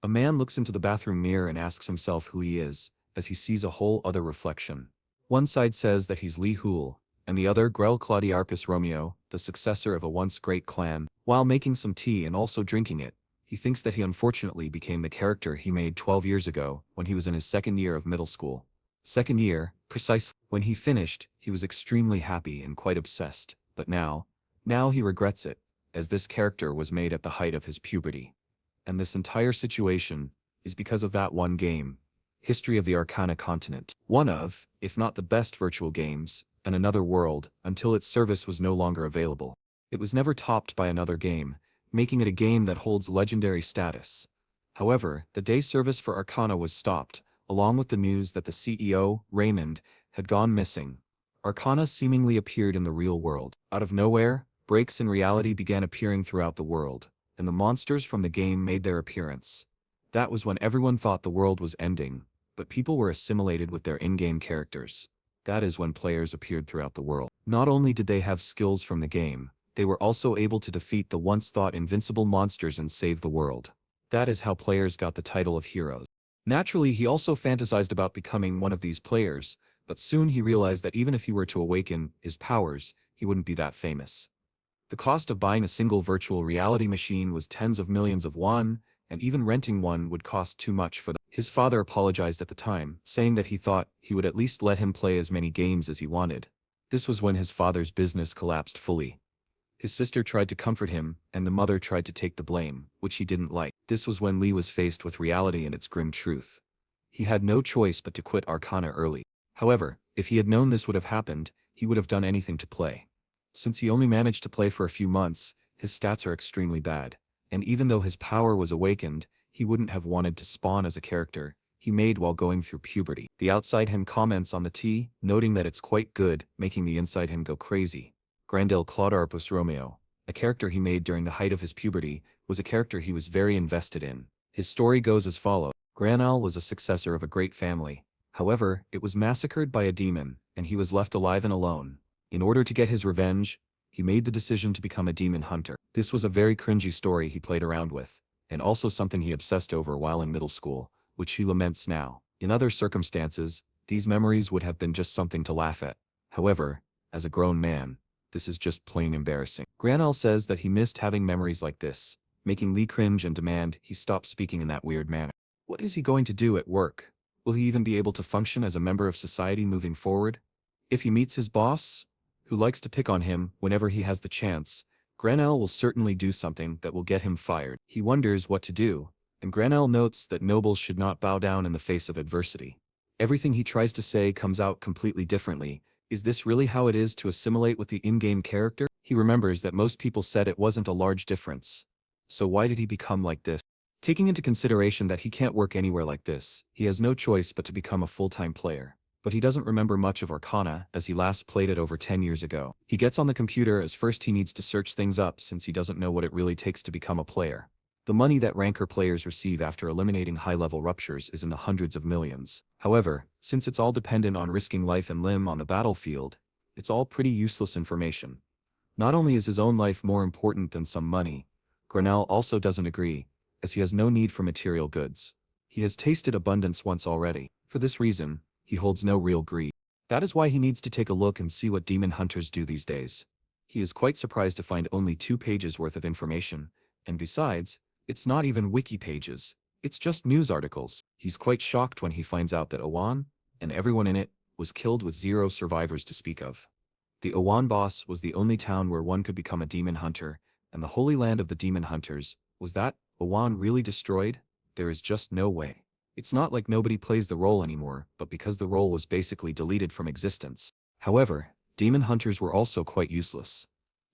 A man looks into the bathroom mirror and asks himself who he is, as he sees a whole other reflection. One side says that he's Lee Hoyeol, and the other Grell Claudiarpus Romeo, the successor of a once great clan. While making some tea and also drinking it, he thinks that he unfortunately became the character he made 12 years ago when he was in his second year of middle school. Second year, precisely. When he finished, he was extremely happy and quite obsessed, but now he regrets it, as this character was made at the height of his puberty. And this entire situation is because of that one game, History of the Arcana Continent. One of, if not the best virtual games, and another world, until its service was no longer available. It was never topped by another game, making it a game that holds legendary status. However, the day service for Arcana was stopped, along with the news that the CEO, Raymond, had gone missing. Arcana seemingly appeared in the real world. Out of nowhere, breaks in reality began appearing throughout the world, and the monsters from the game made their appearance. That was when everyone thought the world was ending, but people were assimilated with their in-game characters. That is when players appeared throughout the world. Not only did they have skills from the game, they were also able to defeat the once-thought invincible monsters and save the world. That is how players got the title of heroes. Naturally, he also fantasized about becoming one of these players, but soon he realized that even if he were to awaken his powers, he wouldn't be that famous. The cost of buying a single virtual reality machine was tens of millions of won, and even renting one would cost too much for them. His father apologized at the time, saying that he thought he would at least let him play as many games as he wanted. This was when his father's business collapsed fully. His sister tried to comfort him, and the mother tried to take the blame, which he didn't like. This was when Lee was faced with reality and its grim truth. He had no choice but to quit Arcana early. However, if he had known this would have happened, he would have done anything to play. Since he only managed to play for a few months, his stats are extremely bad, and even though his power was awakened, he wouldn't have wanted to spawn as a character he made while going through puberty. The outside him comments on the tea, noting that it's quite good, making the inside him go crazy. Grandel Claudarpus Romeo, a character he made during the height of his puberty, was a character he was very invested in. His story goes as follows. Granal was a successor of a great family. However, it was massacred by a demon, and he was left alive and alone. In order to get his revenge, he made the decision to become a demon hunter. This was a very cringy story he played around with, and also something he obsessed over while in middle school, which he laments now. In other circumstances, these memories would have been just something to laugh at. However, as a grown man, this is just plain embarrassing. Granal says that he missed having memories like this, making Lee cringe and demand he stop speaking in that weird manner. What is he going to do at work? Will he even be able to function as a member of society moving forward? If he meets his boss, who likes to pick on him whenever he has the chance, Granel will certainly do something that will get him fired. He wonders what to do, and Granel notes that nobles should not bow down in the face of adversity. Everything he tries to say comes out completely differently. Is this really how it is to assimilate with the in-game character? He remembers that most people said it wasn't a large difference. So why did he become like this? Taking into consideration that he can't work anywhere like this, he has no choice but to become a full-time player. But he doesn't remember much of Arcana, as he last played it over 10 years ago. He gets on the computer as first he needs to search things up since he doesn't know what it really takes to become a player. The money that ranker players receive after eliminating high-level ruptures is in the hundreds of millions. However, since it's all dependent on risking life and limb on the battlefield, it's all pretty useless information. Not only is his own life more important than some money, Granel also doesn't agree, as he has no need for material goods. He has tasted abundance once already. For this reason, he holds no real greed. That is why he needs to take a look and see what demon hunters do these days. He is quite surprised to find only 2 pages worth of information, and besides, it's not even wiki pages, it's just news articles. He's quite shocked when he finds out that Owan, and everyone in it, was killed with 0 survivors to speak of. The Owan boss was the only town where one could become a demon hunter, and the holy land of the demon hunters. Was that Owan really destroyed? There is just no way. It's not like nobody plays the role anymore, but because the role was basically deleted from existence. However, demon hunters were also quite useless.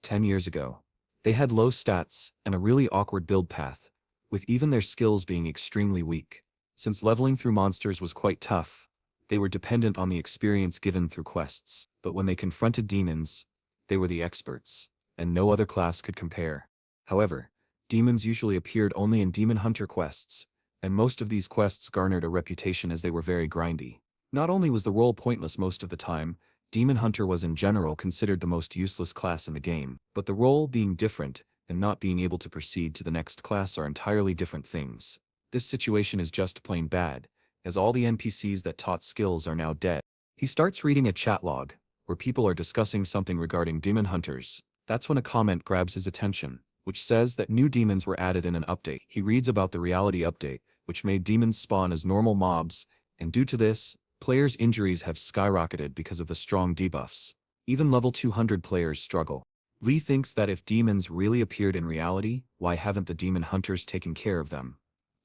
10 years ago, they had low stats and a really awkward build path, with even their skills being extremely weak. Since leveling through monsters was quite tough, they were dependent on the experience given through quests. But when they confronted demons, they were the experts, and no other class could compare. However, demons usually appeared only in demon hunter quests, and most of these quests garnered a reputation as they were very grindy. Not only was the role pointless most of the time, Demon Hunter was in general considered the most useless class in the game, but the role being different and not being able to proceed to the next class are entirely different things. This situation is just plain bad, as all the NPCs that taught skills are now dead. He starts reading a chat log, where people are discussing something regarding demon hunters. That's when a comment grabs his attention, which says that new demons were added in an update. He reads about the reality update, which made demons spawn as normal mobs, and due to this, players' injuries have skyrocketed because of the strong debuffs. Even level 200 players struggle. Lee thinks that if demons really appeared in reality, why haven't the demon hunters taken care of them?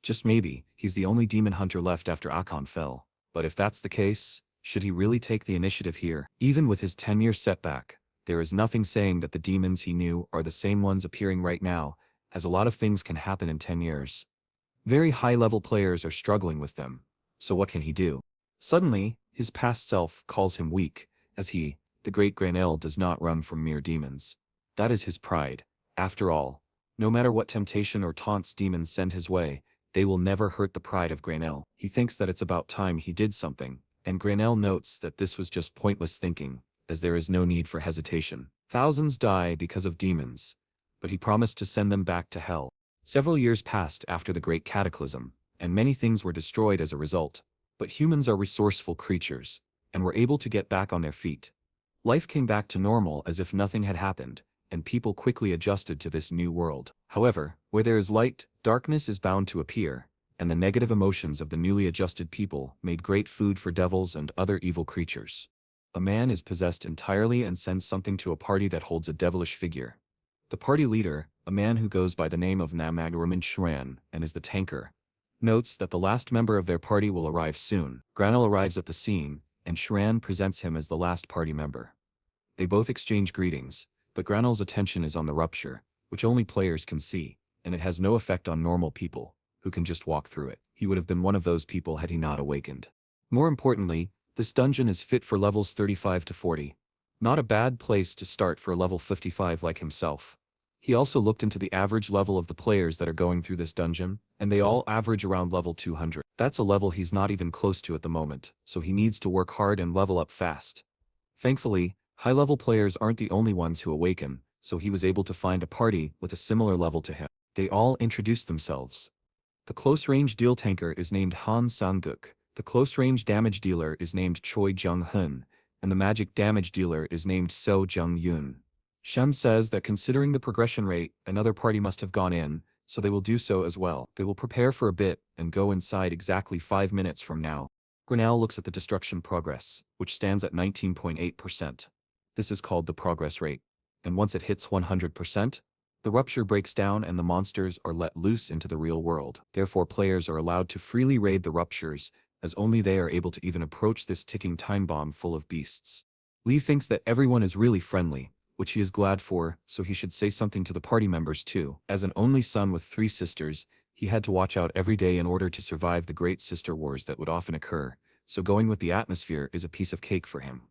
Just maybe, he's the only demon hunter left after Akon fell. But if that's the case, should he really take the initiative here? Even with his 10-year setback, there is nothing saying that the demons he knew are the same ones appearing right now, as a lot of things can happen in 10 years. Very high-level players are struggling with them, so what can he do? Suddenly, his past self calls him weak, as he, the great Granel, does not run from mere demons. That is his pride. After all, no matter what temptation or taunts demons send his way, they will never hurt the pride of Granel. He thinks that it's about time he did something, and Granel notes that this was just pointless thinking, as there is no need for hesitation. Thousands die because of demons, but he promised to send them back to hell. Several years passed after the Great Cataclysm, and many things were destroyed as a result, but humans are resourceful creatures, and were able to get back on their feet. Life came back to normal as if nothing had happened, and people quickly adjusted to this new world. However, where there is light, darkness is bound to appear, and the negative emotions of the newly adjusted people made great food for devils and other evil creatures. A man is possessed entirely and sends something to a party that holds a devilish figure. The party leader, a man who goes by the name of Namagaraman Shran and is the tanker, notes that the last member of their party will arrive soon. Granel arrives at the scene, and Shran presents him as the last party member. They both exchange greetings, but Granel's attention is on the rupture, which only players can see, and it has no effect on normal people, who can just walk through it. He would have been one of those people had he not awakened. More importantly, this dungeon is fit for levels 35 to 40. Not a bad place to start for a level 55 like himself. He also looked into the average level of the players that are going through this dungeon, and they all average around level 200. That's a level he's not even close to at the moment, so he needs to work hard and level up fast. Thankfully, high-level players aren't the only ones who awaken, so he was able to find a party with a similar level to him. They all introduced themselves. The close-range deal tanker is named Han Sang-guk, the close-range damage dealer is named Choi Jung-hun, and the magic damage dealer is named Seo Jung-yoon. Shem says that considering the progression rate, another party must have gone in, so they will do so as well. They will prepare for a bit and go inside exactly 5 minutes from now. Granel looks at the destruction progress, which stands at 19.8%. This is called the progress rate, and once it hits 100%, the rupture breaks down and the monsters are let loose into the real world. Therefore, players are allowed to freely raid the ruptures, as only they are able to even approach this ticking time bomb full of beasts. Lee thinks that everyone is really friendly, which he is glad for, so he should say something to the party members too. As an only son with 3 sisters, he had to watch out every day in order to survive the great sister wars that would often occur, so going with the atmosphere is a piece of cake for him.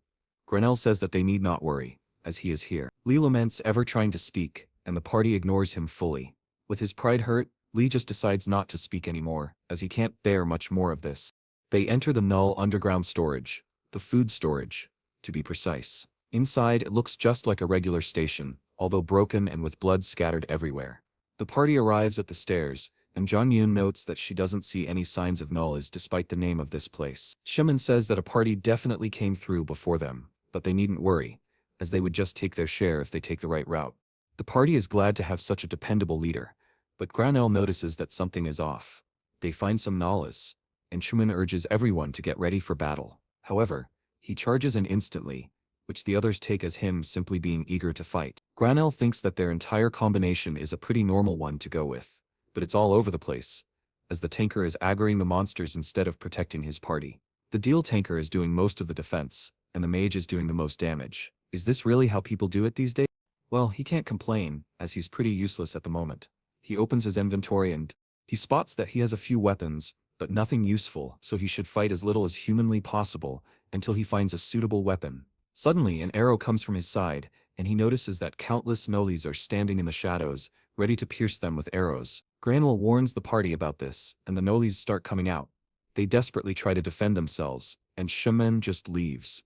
Granel says that they need not worry, as he is here. Lee laments ever trying to speak, and the party ignores him fully. With his pride hurt, Lee just decides not to speak anymore, as he can't bear much more of this. They enter the null underground storage, the food storage, to be precise. Inside it looks just like a regular station, although broken and with blood scattered everywhere. The party arrives at the stairs, and Jung-yoon notes that she doesn't see any signs of nulls despite the name of this place. Shimin says that a party definitely came through before them, but they needn't worry, as they would just take their share if they take the right route. The party is glad to have such a dependable leader, but Granel notices that something is off. They find some nulls, and Shimin urges everyone to get ready for battle. However, he charges in instantly, which the others take as him simply being eager to fight. Granel thinks that their entire combination is a pretty normal one to go with, but it's all over the place, as the tanker is aggroing the monsters instead of protecting his party. The deal tanker is doing most of the defense, and the mage is doing the most damage. Is this really how people do it these days? Well, he can't complain, as he's pretty useless at the moment. He opens his inventory and he spots that he has a few weapons, but nothing useful, so he should fight as little as humanly possible until he finds a suitable weapon. Suddenly, an arrow comes from his side, and he notices that countless nullies are standing in the shadows, ready to pierce them with arrows. Granel warns the party about this, and the nullies start coming out. They desperately try to defend themselves, and Shimin just leaves.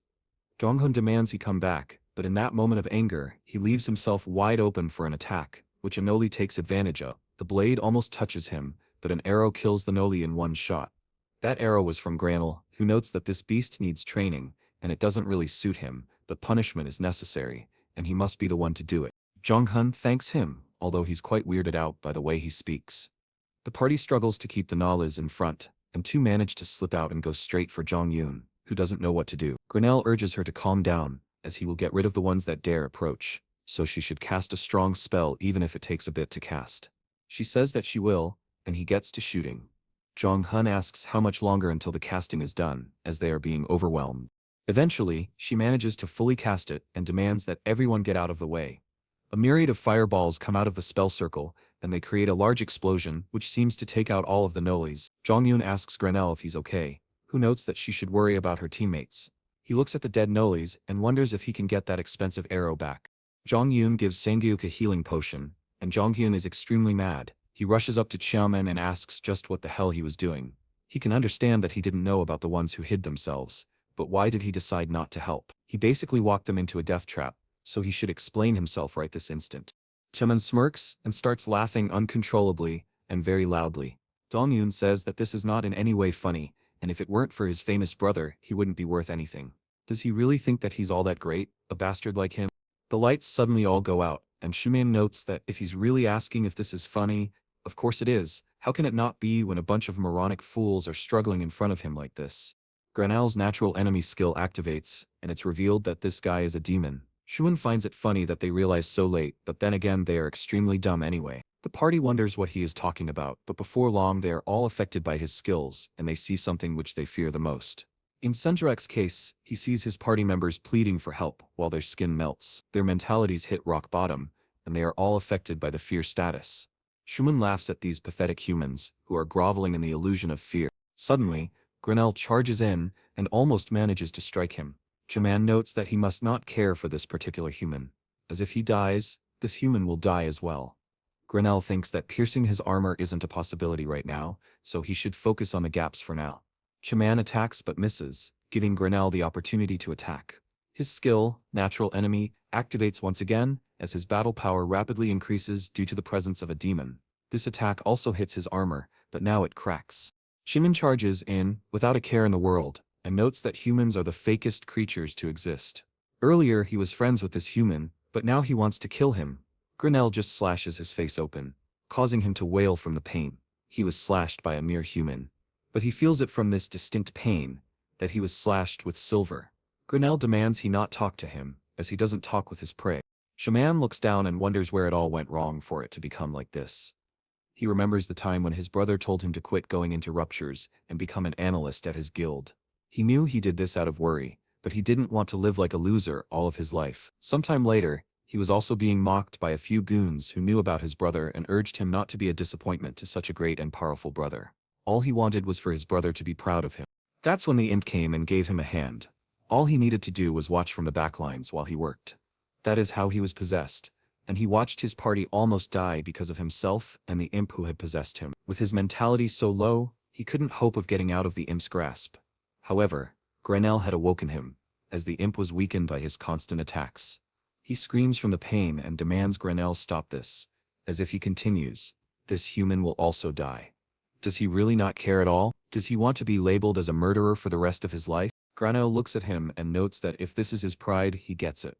Jong-hun demands he come back, but in that moment of anger, he leaves himself wide open for an attack, which Anoli takes advantage of. The blade almost touches him, but but an arrow kills the Noli in one shot. That arrow was from Granel, who notes that this beast needs training, and it doesn't really suit him, but punishment is necessary, and he must be the one to do it. Jong-hun thanks him, although he's quite weirded out by the way he speaks. The party struggles to keep the Nolis in front, and two manage to slip out and go straight for Jong-yoon, who doesn't know what to do. Granel urges her to calm down, as he will get rid of the ones that dare approach, so she should cast a strong spell even if it takes a bit to cast. She says that she will, and he gets to shooting. Jong-hun asks how much longer until the casting is done, as they are being overwhelmed. Eventually, she manages to fully cast it and demands that everyone get out of the way. A myriad of fireballs come out of the spell circle, and they create a large explosion which seems to take out all of the Nolis. Jong-yoon asks Granel if he's okay, who notes that she should worry about her teammates. He looks at the dead Nolis and wonders if he can get that expensive arrow back. Jong-yoon gives Sang-gyuk a healing potion, and Jong-hyun is extremely mad. He rushes up to Cheoman and asks just what the hell he was doing. He can understand that he didn't know about the ones who hid themselves, but why did he decide not to help? He basically walked them into a death trap, so he should explain himself right this instant. Cheoman smirks and starts laughing uncontrollably and very loudly. Dong-yoon says that this is not in any way funny, and if it weren't for his famous brother, he wouldn't be worth anything. Does he really think that he's all that great, a bastard like him? The lights suddenly all go out, and Shuman notes that if he's really asking if this is funny, of course it is. How can it not be when a bunch of moronic fools are struggling in front of him like this? Granel's natural enemy skill activates, and it's revealed that this guy is a demon. Shuan finds it funny that they realize so late, but then again they are extremely dumb anyway. The party wonders what he is talking about, but before long they are all affected by his skills, and they see something which they fear the most. In Sunjarek's case, he sees his party members pleading for help while their skin melts. Their mentalities hit rock bottom, and they are all affected by the fear status. Shuman laughs at these pathetic humans, who are groveling in the illusion of fear. Suddenly, Granel charges in, and almost manages to strike him. Cheoman notes that he must not care for this particular human, as if he dies, this human will die as well. Granel thinks that piercing his armor isn't a possibility right now, so he should focus on the gaps for now. Cheoman attacks but misses, giving Granel the opportunity to attack. His skill, Natural Enemy, activates once again, as his battle power rapidly increases due to the presence of a demon. This attack also hits his armor, but now it cracks. Cheoman charges in, without a care in the world, and notes that humans are the fakest creatures to exist. Earlier he was friends with this human, but now he wants to kill him. Granel just slashes his face open, causing him to wail from the pain. He was slashed by a mere human, but he feels it from this distinct pain, that he was slashed with silver. Granel demands he not talk to him, as he doesn't talk with his prey. Shaman looks down and wonders where it all went wrong for it to become like this. He remembers the time when his brother told him to quit going into ruptures and become an analyst at his guild. He knew he did this out of worry, but he didn't want to live like a loser all of his life. Sometime later, he was also being mocked by a few goons who knew about his brother and urged him not to be a disappointment to such a great and powerful brother. All he wanted was for his brother to be proud of him. That's when the imp came and gave him a hand. All he needed to do was watch from the backlines while he worked. That is how he was possessed, and he watched his party almost die because of himself and the imp who had possessed him. With his mentality so low, he couldn't hope of getting out of the imp's grasp. However, Granel had awoken him, as the imp was weakened by his constant attacks. He screams from the pain and demands Granel stop this, as if he continues, this human will also die. Does he really not care at all? Does he want to be labeled as a murderer for the rest of his life? Granel looks at him and notes that if this is his pride, he gets it.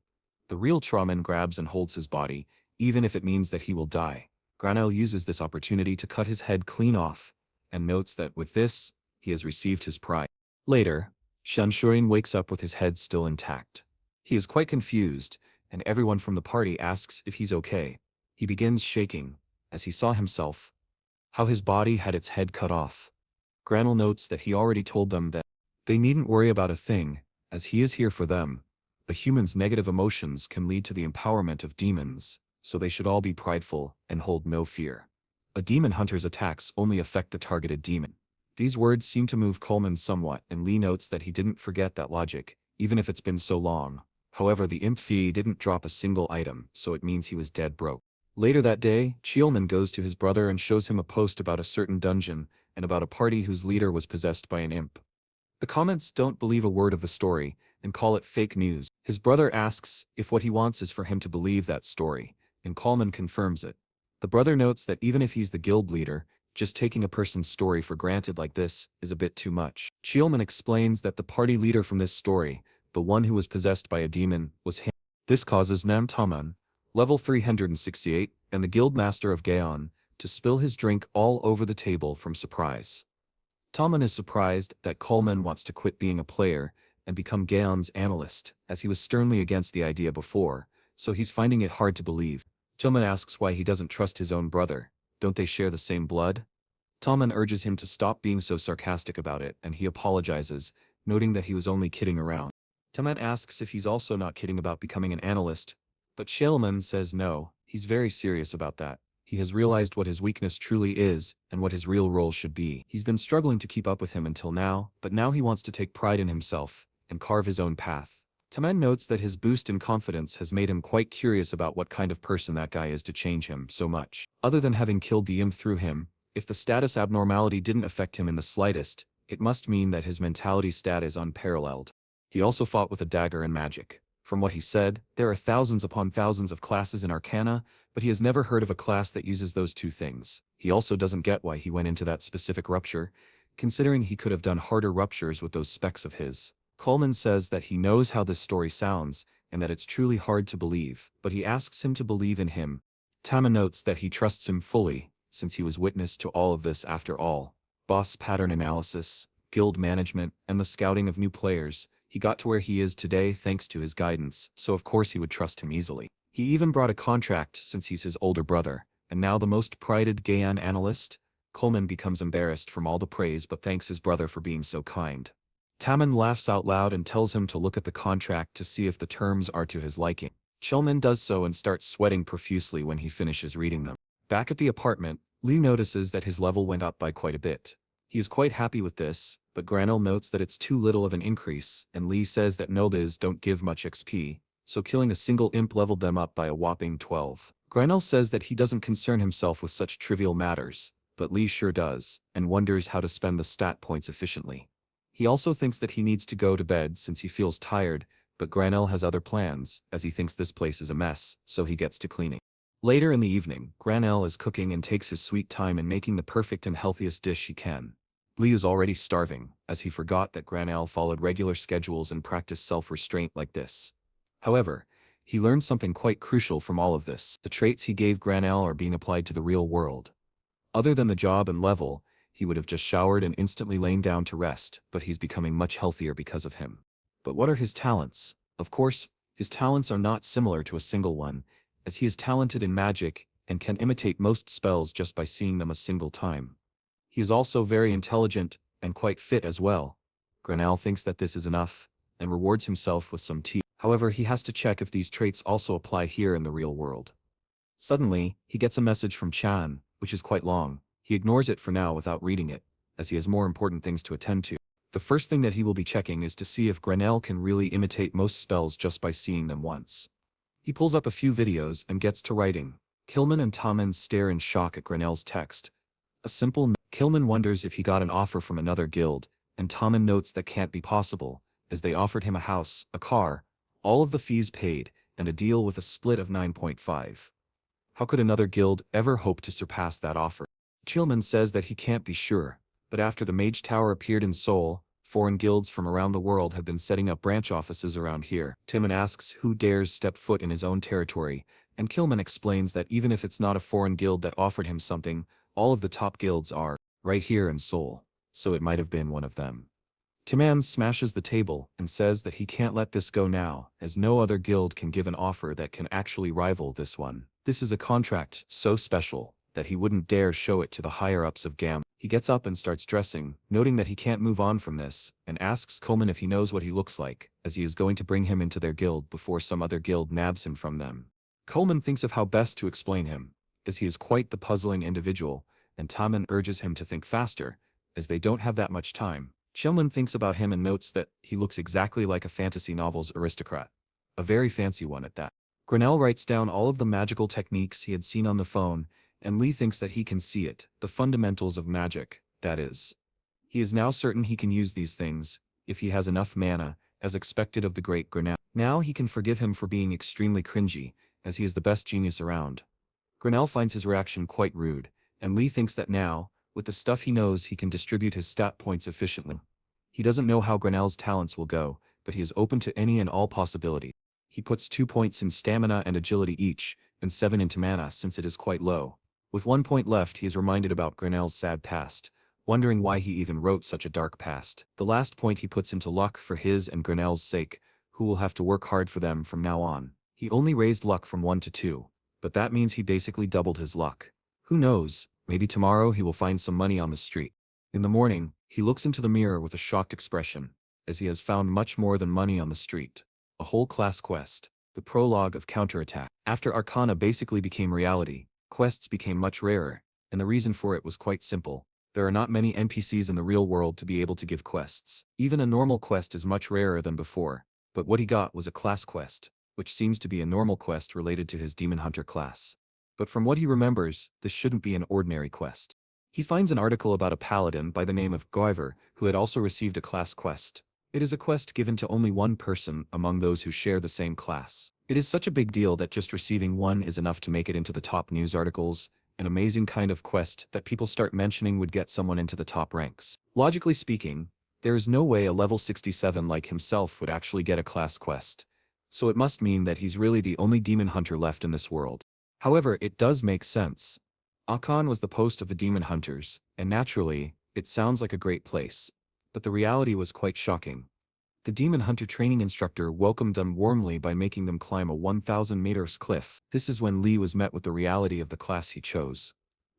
The real Traman grabs and holds his body, even if it means that he will die. Granel uses this opportunity to cut his head clean off, and notes that with this, he has received his pride. Later, Shanshurin wakes up with his head still intact. He is quite confused, and everyone from the party asks if he's okay. He begins shaking, as he saw himself, how his body had its head cut off. Granel notes that he already told them that they needn't worry about a thing, as he is here for them. A human's negative emotions can lead to the empowerment of demons, so they should all be prideful and hold no fear. A demon hunter's attacks only affect the targeted demon. These words seem to move Coleman somewhat, and Lee notes that he didn't forget that logic, even if it's been so long. However, the imp fee didn't drop a single item, so it means he was dead broke. Later that day, Cheolman goes to his brother and shows him a post about a certain dungeon, and about a party whose leader was possessed by an imp. The comments don't believe a word of the story, and call it fake news. His brother asks if what he wants is for him to believe that story, and Coleman confirms it. The brother notes that even if he's the guild leader, Just taking a person's story for granted like this is a bit too much. Cheolman explains that the party leader from this story, the one who was possessed by a demon, was him. This causes Nam Taman, level 368, and the guild master of Gaon, to spill his drink all over the table from surprise. Taman is surprised that Coleman wants to quit being a player and become Gaon's analyst, as he was sternly against the idea before, so he's finding it hard to believe. Taman asks why he doesn't trust his own brother. Don't they share the same blood? Taman urges him to stop being so sarcastic about it, and he apologizes, noting that he was only kidding around. Taman asks if he's also not kidding about becoming an analyst, but Cheolman says no, he's very serious about that. He has realized what his weakness truly is and what his real role should be. He's been struggling to keep up with him until now, but now he wants to take pride in himself and carve his own path. Taman notes that his boost in confidence has made him quite curious about what kind of person that guy is to change him so much. Other than having killed the imp through him, if the status abnormality didn't affect him in the slightest, it must mean that his mentality stat is unparalleled. He also fought with a dagger and magic. From what he said, there are thousands upon thousands of classes in Arcana, but he has never heard of a class that uses those two things. He also doesn't get why he went into that specific rupture, considering he could have done harder ruptures with those specs of his. Coleman says that he knows how this story sounds, and that it's truly hard to believe, but he asks him to believe in him. Tama notes that he trusts him fully, since he was witness to all of this after all. Boss pattern analysis, guild management, and the scouting of new players. He got to where he is today thanks to his guidance, so of course he would trust him easily. He even brought a contract since he's his older brother, and now the most prided Gaon analyst. Coleman becomes embarrassed from all the praise but thanks his brother for being so kind. Taman laughs out loud and tells him to look at the contract to see if the terms are to his liking. Cheolman does so and starts sweating profusely when he finishes reading them. Back at the apartment, Lee notices that his level went up by quite a bit. He is quite happy with this, but Granel notes that it's too little of an increase, and Lee says that Nobis don't give much XP, so killing a single imp leveled them up by a whopping 12. Granel says that he doesn't concern himself with such trivial matters, but Lee sure does, and wonders how to spend the stat points efficiently. He also thinks that he needs to go to bed since he feels tired, but Granel has other plans, as he thinks this place is a mess, so he gets to cleaning. Later in the evening, Granel is cooking and takes his sweet time in making the perfect and healthiest dish he can. Lee is already starving, as he forgot that Granel followed regular schedules and practiced self-restraint like this. However, he learned something quite crucial from all of this. The traits he gave Granel are being applied to the real world. Other than the job and level, he would have just showered and instantly lain down to rest, but he's becoming much healthier because of him. But what are his talents? Of course, his talents are not similar to a single one, as he is talented in magic and can imitate most spells just by seeing them a single time. He is also very intelligent and quite fit as well. Granel thinks that this is enough, and rewards himself with some tea. However, he has to check if these traits also apply here in the real world. Suddenly, he gets a message from Chan, which is quite long. He ignores it for now without reading it, as he has more important things to attend to. The first thing that he will be checking is to see if Granel can really imitate most spells just by seeing them once. He pulls up a few videos and gets to writing. Kilman and Taman stare in shock at Granel's text. A simple Kilman wonders if he got an offer from another guild, and Taman notes that can't be possible, as they offered him a house, a car, all of the fees paid, and a deal with a split of 9.5. How could another guild ever hope to surpass that offer? Chilman says that he can't be sure, but after the Mage Tower appeared in Seoul, foreign guilds from around the world have been setting up branch offices around here. Timon asks who dares step foot in his own territory, and Kilman explains that even if it's not a foreign guild that offered him something, all of the top guilds are right here in Seoul, so it might have been one of them. Timman smashes the table and says that he can't let this go now, as no other guild can give an offer that can actually rival this one. This is a contract so special that he wouldn't dare show it to the higher-ups of GAM. He gets up and starts dressing, noting that he can't move on from this, and asks Coleman if he knows what he looks like, as he is going to bring him into their guild before some other guild nabs him from them. Coleman thinks of how best to explain him, as he is quite the puzzling individual, and Taman urges him to think faster, as they don't have that much time. Chilman thinks about him and notes that he looks exactly like a fantasy novel's aristocrat. A very fancy one at that. Grinnell writes down all of the magical techniques he had seen on the phone, and Lee thinks that he can see it, the fundamentals of magic, that is. He is now certain he can use these things, if he has enough mana, as expected of the great Grinnell. Now he can forgive him for being extremely cringy, as he is the best genius around. Grinnell finds his reaction quite rude, and Lee thinks that now, With the stuff he knows, he can distribute his stat points efficiently. He doesn't know how Grenell's talents will go, but he is open to any and all possibilities. He puts 2 points in stamina and agility each, and 7 into mana since it is quite low. With 1 point left, he is reminded about Grenell's sad past, wondering why he even wrote such a dark past. The last point he puts into luck for his and Grenell's sake, who will have to work hard for them from now on. He only raised luck from 1 to 2, but that means he basically doubled his luck. Who knows, maybe tomorrow he will find some money on the street. In the morning, he looks into the mirror with a shocked expression, as he has found much more than money on the street. A whole class quest. The prologue of Counterattack. After Arcana basically became reality, quests became much rarer, and the reason for it was quite simple. There are not many NPCs in the real world to be able to give quests. Even a normal quest is much rarer than before, but what he got was a class quest, which seems to be a normal quest related to his Demon Hunter class. But from what he remembers, this shouldn't be an ordinary quest. He finds an article about a paladin by the name of Goiver, who had also received a class quest. It is a quest given to only one person among those who share the same class. It is such a big deal that just receiving one is enough to make it into the top news articles, an amazing kind of quest that people start mentioning would get someone into the top ranks. Logically speaking, there is no way a level 67 like himself would actually get a class quest, so it must mean that he's really the only demon hunter left in this world. However, it does make sense. Akan was the post of the demon hunters, and naturally, it sounds like a great place. But the reality was quite shocking. The demon hunter training instructor welcomed them warmly by making them climb a 1,000 meters cliff. This is when Lee was met with the reality of the class he chose.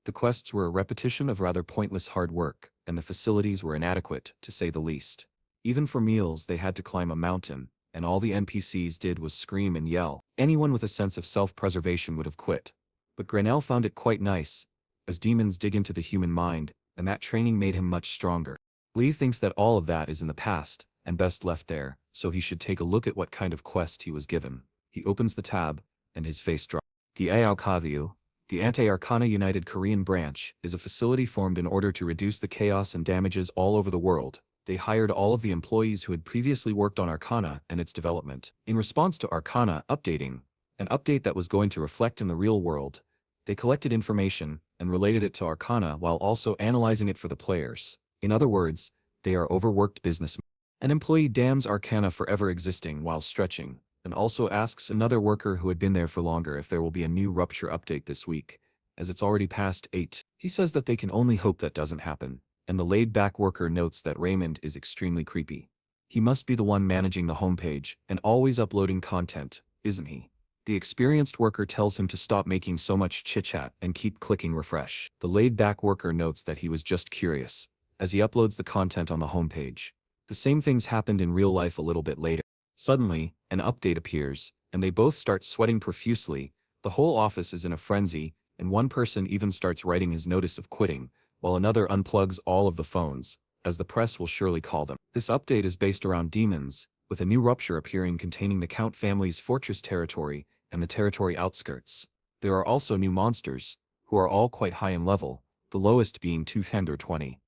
The quests were a repetition of rather pointless hard work, and the facilities were inadequate, to say the least. Even for meals they had to climb a mountain, and all the NPCs did was scream and yell. Anyone with a sense of self-preservation would have quit. But Grenell found it quite nice, as demons dig into the human mind, and that training made him much stronger. Lee thinks that all of that is in the past, and best left there, so he should take a look at what kind of quest he was given. He opens the tab, and his face drops. The Aokavyu, the Anti-Arcana United Korean branch, is a facility formed in order to reduce the chaos and damages all over the world. They hired all of the employees who had previously worked on Arcana and its development. In response to Arcana updating, an update that was going to reflect in the real world, they collected information and related it to Arcana while also analyzing it for the players. In other words, they are overworked businessmen. An employee damns Arcana for ever existing while stretching, and also asks another worker who had been there for longer if there will be a new Rupture update this week, as it's already past 8. He says that they can only hope that doesn't happen, and the laid-back worker notes that Raymond is extremely creepy. He must be the one managing the homepage and always uploading content, isn't he? The experienced worker tells him to stop making so much chit-chat and keep clicking refresh. The laid-back worker notes that he was just curious, as he uploads the content on the homepage. The same things happened in real life a little bit later. Suddenly, an update appears, and they both start sweating profusely. The whole office is in a frenzy, and one person even starts writing his notice of quitting, while another unplugs all of the phones, as the press will surely call them. This update is based around demons, with a new Rupture appearing containing the Count family's fortress territory and the territory outskirts. There are also new monsters, who are all quite high in level, the lowest being 220.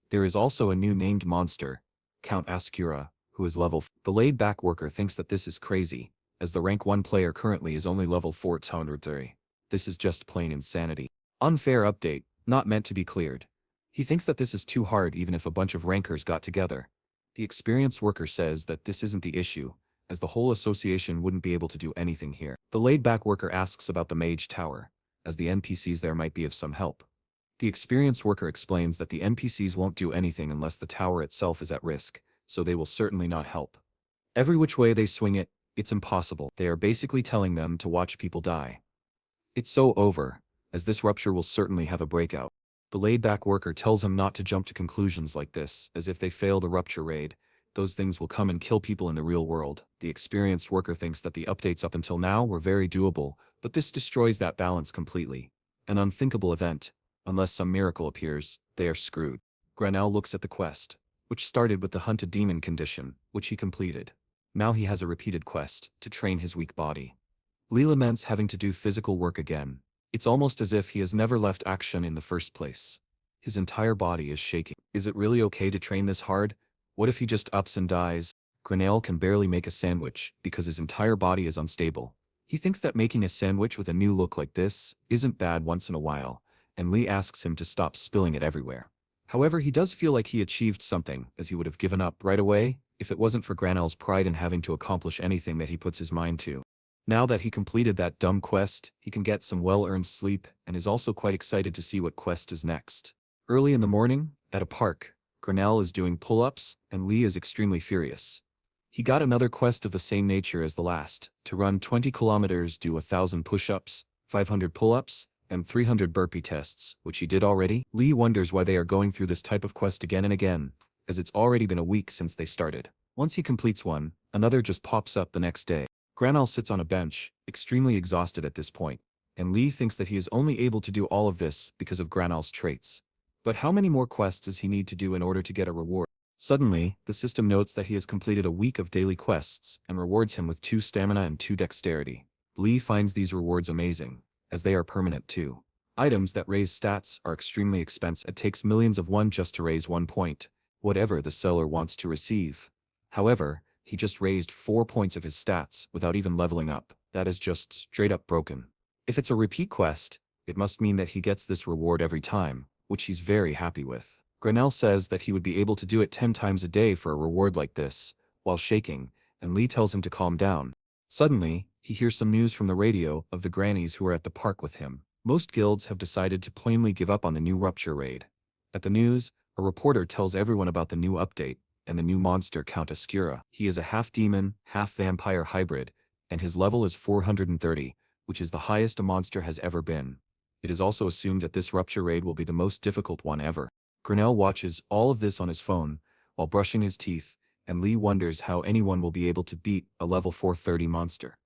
There is also a new named monster, Count Ascura, who is level 4. The laid-back worker thinks that this is crazy, as the rank 1 player currently is only level 430. This is just plain insanity. Unfair update, not meant to be cleared. He thinks that this is too hard even if a bunch of rankers got together. The experienced worker says that this isn't the issue, as the whole association wouldn't be able to do anything here. The laid-back worker asks about the Mage Tower, as the NPCs there might be of some help. The experienced worker explains that the NPCs won't do anything unless the tower itself is at risk, so they will certainly not help. Every which way they swing it, it's impossible. They are basically telling them to watch people die. It's so over, as this Rupture will certainly have a breakout. The laid-back worker tells him not to jump to conclusions like this, as if they fail the Rupture raid, those things will come and kill people in the real world. The experienced worker thinks that the updates up until now were very doable, but this destroys that balance completely. An unthinkable event. Unless some miracle appears, they are screwed. Grenell looks at the quest, which started with the hunted demon condition, which he completed. Now he has a repeated quest, to train his weak body. Lee laments having to do physical work again. It's almost as if he has never left action in the first place. His entire body is shaking. Is it really okay to train this hard? What if he just ups and dies? Grenell can barely make a sandwich, because his entire body is unstable. He thinks that making a sandwich with a new look like this isn't bad once in a while, and Lee asks him to stop spilling it everywhere. However, he does feel like he achieved something, as he would have given up right away if it wasn't for Granel's pride in having to accomplish anything that he puts his mind to. Now that he completed that dumb quest, he can get some well-earned sleep and is also quite excited to see what quest is next. Early in the morning, at a park, Granel is doing pull-ups and Lee is extremely furious. He got another quest of the same nature as the last, to run 20 kilometers, do 1,000 push-ups, 500 pull-ups, and 300 burpee tests, which he did already. Lee wonders why they are going through this type of quest again and again, as it's already been a week since they started. Once he completes one, another just pops up the next day. Granel sits on a bench, extremely exhausted at this point, and Lee thinks that he is only able to do all of this because of Granel's traits. But how many more quests does he need to do in order to get a reward? Suddenly, the system notes that he has completed a week of daily quests and rewards him with 2 stamina and 2 dexterity. Lee finds these rewards amazing, as they are permanent too. Items that raise stats are extremely expensive. It takes millions of won just to raise 1 point, whatever the seller wants to receive. However, he just raised 4 points of his stats without even leveling up. That is just straight up broken. If it's a repeat quest, it must mean that he gets this reward every time, which he's very happy with. Granel says that he would be able to do it 10 times a day for a reward like this, while shaking, and Lee tells him to calm down. Suddenly, he hears some news from the radio of the grannies who are at the park with him. Most guilds have decided to plainly give up on the new Rupture raid. At the news, a reporter tells everyone about the new update, and the new monster Count Ascura. He is a half-demon, half-vampire hybrid, and his level is 430, which is the highest a monster has ever been. It is also assumed that this Rupture raid will be the most difficult one ever. Granel watches all of this on his phone, while brushing his teeth, and Lee wonders how anyone will be able to beat a level 430 monster.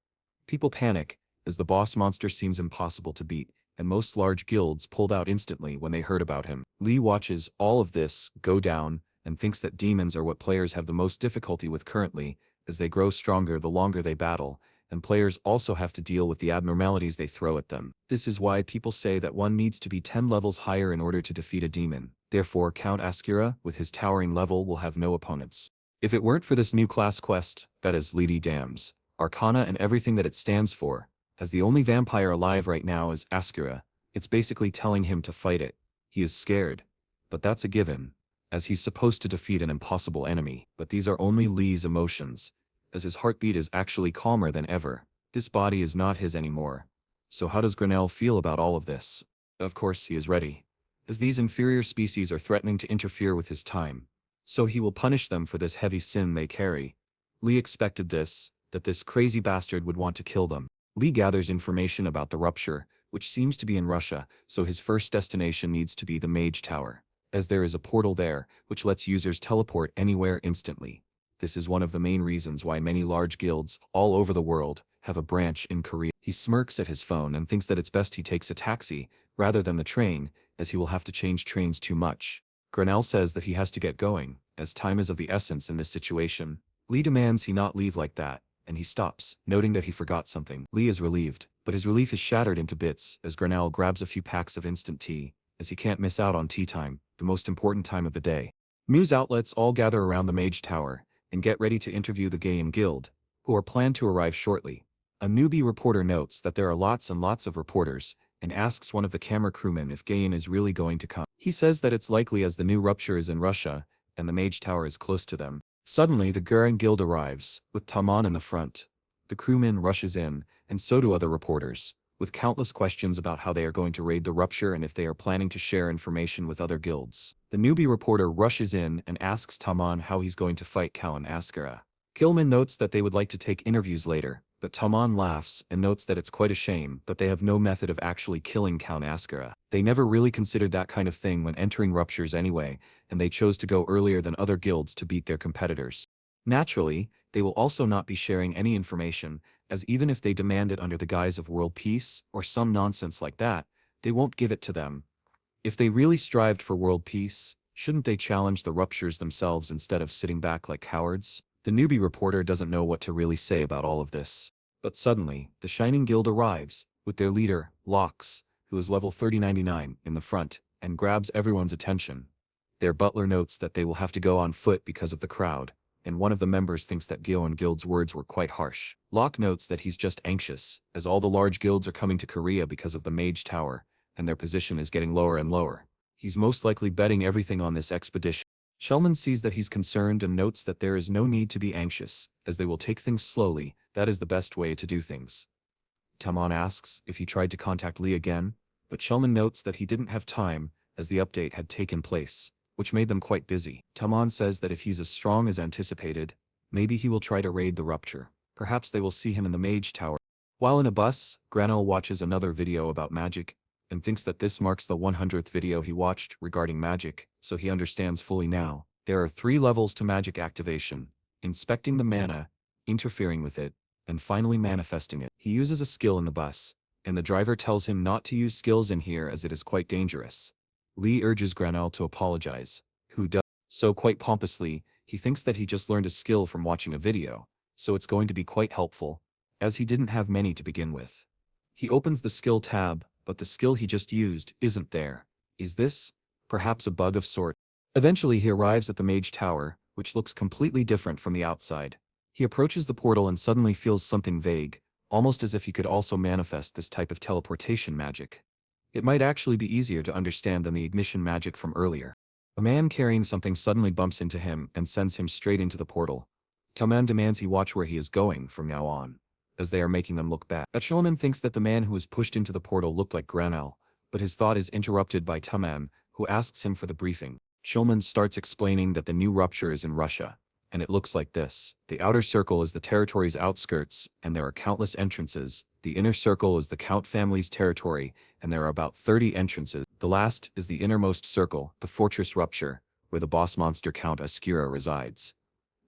People panic, as the boss monster seems impossible to beat, and most large guilds pulled out instantly when they heard about him. Lee watches all of this go down, and thinks that demons are what players have the most difficulty with currently, as they grow stronger the longer they battle, and players also have to deal with the abnormalities they throw at them. This is why people say that one needs to be 10 levels higher in order to defeat a demon. Therefore, Count Ascura, with his towering level, will have no opponents. If it weren't for this new class quest, that is Lady Dam's, Arcana and everything that it stands for, as the only vampire alive right now is Ascura, it's basically telling him to fight it. He is scared. But that's a given, as he's supposed to defeat an impossible enemy. But these are only Lee's emotions, as his heartbeat is actually calmer than ever. This body is not his anymore. So how does Granel feel about all of this? Of course he is ready, as these inferior species are threatening to interfere with his time. So he will punish them for this heavy sin they carry. Lee expected this, that this crazy bastard would want to kill them. Lee gathers information about the Rupture, which seems to be in Russia, so his first destination needs to be the Mage Tower, as there is a portal there, which lets users teleport anywhere instantly. This is one of the main reasons why many large guilds, all over the world, have a branch in Korea. He smirks at his phone and thinks that it's best he takes a taxi, rather than the train, as he will have to change trains too much. Granel says that he has to get going, as time is of the essence in this situation. Lee demands he not leave like that, and he stops, noting that he forgot something. Lee is relieved, but his relief is shattered into bits as Granel grabs a few packs of instant tea, as he can't miss out on tea time, the most important time of the day. News outlets all gather around the Mage Tower, and get ready to interview the Gaian Guild, who are planned to arrive shortly. A newbie reporter notes that there are lots and lots of reporters, and asks one of the camera crewmen if Gaian is really going to come. He says that it's likely as the new Rupture is in Russia, and the Mage Tower is close to them. Suddenly the Gaian Guild arrives, with Taman in the front. The crewman rushes in, and so do other reporters, with countless questions about how they are going to raid the Rupture and if they are planning to share information with other guilds. The newbie reporter rushes in and asks Taman how he's going to fight Count Ascura. Kilman notes that they would like to take interviews later, but Taman laughs and notes that it's quite a shame that they have no method of actually killing Count Ascura. They never really considered that kind of thing when entering Ruptures anyway, and they chose to go earlier than other guilds to beat their competitors. Naturally, they will also not be sharing any information, as even if they demand it under the guise of world peace or some nonsense like that, they won't give it to them. If they really strived for world peace, shouldn't they challenge the Ruptures themselves instead of sitting back like cowards? The newbie reporter doesn't know what to really say about all of this. But suddenly, the Shining Guild arrives, with their leader, Lox, who is level 3099, in the front, and grabs everyone's attention. Their butler notes that they will have to go on foot because of the crowd, and one of the members thinks that Gaian Guild's words were quite harsh. Locke notes that he's just anxious, as all the large guilds are coming to Korea because of the Mage Tower, and their position is getting lower and lower. He's most likely betting everything on this expedition. Shellman sees that he's concerned and notes that there is no need to be anxious, as they will take things slowly. That is the best way to do things. Tamon asks if he tried to contact Lee again, but Shellman notes that he didn't have time, as the update had taken place, which made them quite busy. Tamon says that if he's as strong as anticipated, maybe he will try to raid the rupture. Perhaps they will see him in the Mage Tower. While in a bus, Granel watches another video about magic, and thinks that this marks the 100th video he watched regarding magic, so he understands fully now. There are 3 levels to magic activation: inspecting the mana, interfering with it, and finally manifesting it. He uses a skill in the bus, and the driver tells him not to use skills in here as it is quite dangerous. Lee urges Granel to apologize, who does so quite pompously. He thinks that he just learned a skill from watching a video, so it's going to be quite helpful, as he didn't have many to begin with. He opens the skill tab, but the skill he just used isn't there. Is this, perhaps, a bug of sort? Eventually he arrives at the Mage Tower, which looks completely different from the outside. He approaches the portal and suddenly feels something vague, almost as if he could also manifest this type of teleportation magic. It might actually be easier to understand than the ignition magic from earlier. A man carrying something suddenly bumps into him and sends him straight into the portal. Taman demands he watch where he is going from now on, as they are making them look bad. Shulman thinks that the man who was pushed into the portal looked like Granel, but his thought is interrupted by Taman, who asks him for the briefing. Shulman starts explaining that the new rupture is in Russia, and it looks like this. The outer circle is the territory's outskirts, and there are countless entrances. The inner circle is the Count family's territory, and there are about 30 entrances. The last is the innermost circle, the fortress rupture, where the boss monster Count Ascura resides.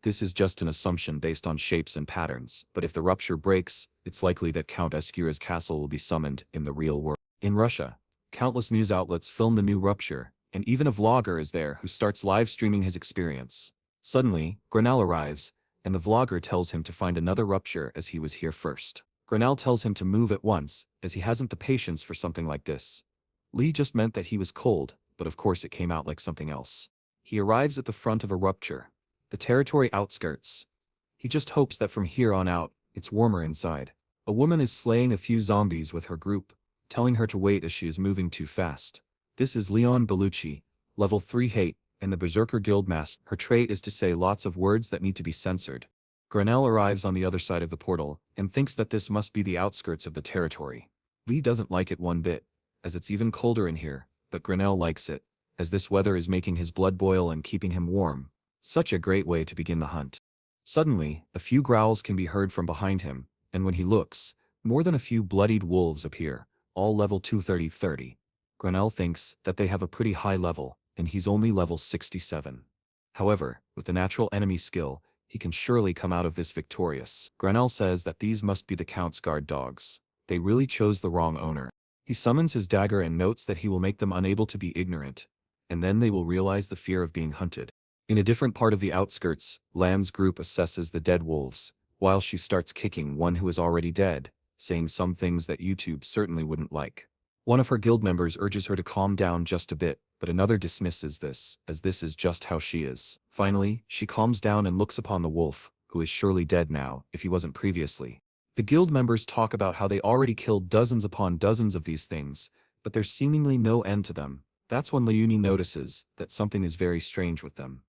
This is just an assumption based on shapes and patterns, but if the rupture breaks, it's likely that Count Ascura's castle will be summoned in the real world. In Russia, countless news outlets film the new rupture, and even a vlogger is there who starts live streaming his experience. Suddenly, Granel arrives, and the vlogger tells him to find another rupture as he was here first. Granel tells him to move at once, as he hasn't the patience for something like this. Lee just meant that he was cold, but of course it came out like something else. He arrives at the front of a rupture, the territory outskirts. He just hopes that from here on out, it's warmer inside. A woman is slaying a few zombies with her group, telling her to wait as she is moving too fast. This is Leon Bellucci, level 3 hate, and the Berserker Guildmaster. Her trait is to say lots of words that need to be censored. Granel arrives on the other side of the portal, and thinks that this must be the outskirts of the territory. Lee doesn't like it one bit, as it's even colder in here, but Granel likes it, as this weather is making his blood boil and keeping him warm. Such a great way to begin the hunt. Suddenly, a few growls can be heard from behind him, and when he looks, more than a few bloodied wolves appear, all level 230. Granel thinks that they have a pretty high level, and he's only level 67. However, with the natural enemy skill, he can surely come out of this victorious. Granel says that these must be the Count's guard dogs. They really chose the wrong owner. He summons his dagger and notes that he will make them unable to be ignorant, and then they will realize the fear of being hunted. In a different part of the outskirts, Lan's group assesses the dead wolves, while she starts kicking one who is already dead, saying some things that YouTube certainly wouldn't like. One of her guild members urges her to calm down just a bit, but another dismisses this, as this is just how she is. Finally, she calms down and looks upon the wolf, who is surely dead now, if he wasn't previously. The guild members talk about how they already killed dozens upon dozens of these things, but there's seemingly no end to them. That's when Leonie notices that something is very strange with them.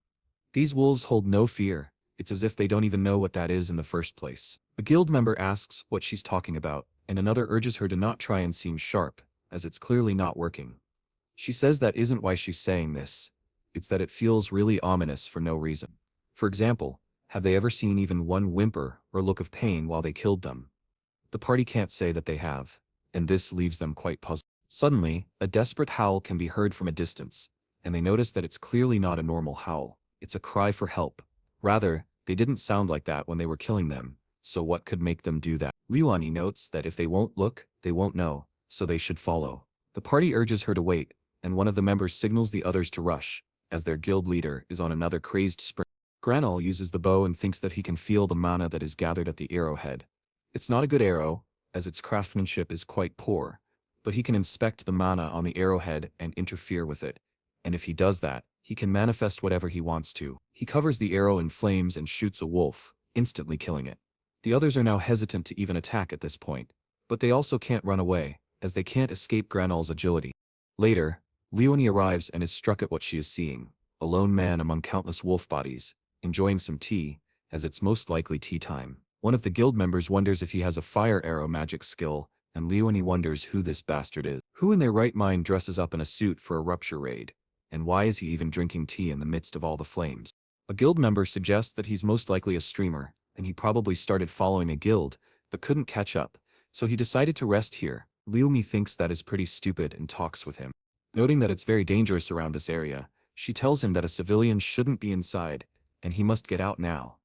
These wolves hold no fear. It's as if they don't even know what that is in the first place. A guild member asks what she's talking about, and another urges her to not try and seem sharp, as it's clearly not working. She says that isn't why she's saying this. It's that it feels really ominous for no reason. For example, have they ever seen even one whimper or look of pain while they killed them? The party can't say that they have, and this leaves them quite puzzled. Suddenly, a desperate howl can be heard from a distance, and they notice that it's clearly not a normal howl. It's a cry for help. Rather, they didn't sound like that when they were killing them, so what could make them do that? Leonie notes that if they won't look, they won't know, so they should follow. The party urges her to wait, and one of the members signals the others to rush, as their guild leader is on another crazed sprint. Granel uses the bow and thinks that he can feel the mana that is gathered at the arrowhead. It's not a good arrow, as its craftsmanship is quite poor, but he can inspect the mana on the arrowhead and interfere with it, and if he does that, he can manifest whatever he wants to. He covers the arrow in flames and shoots a wolf, instantly killing it. The others are now hesitant to even attack at this point, but they also can't run away, as they can't escape Granel's agility. Later, Leonie arrives and is struck at what she is seeing. A lone man among countless wolf bodies, enjoying some tea, as it's most likely tea time. One of the guild members wonders if he has a fire arrow magic skill, and Leonie wonders who this bastard is. Who in their right mind dresses up in a suit for a rupture raid? And why is he even drinking tea in the midst of all the flames? A guild member suggests that he's most likely a streamer, and he probably started following a guild, but couldn't catch up, so he decided to rest here. Leonie thinks that is pretty stupid and talks with him. Noting that it's very dangerous around this area, she tells him that a civilian shouldn't be inside, and he must get out now.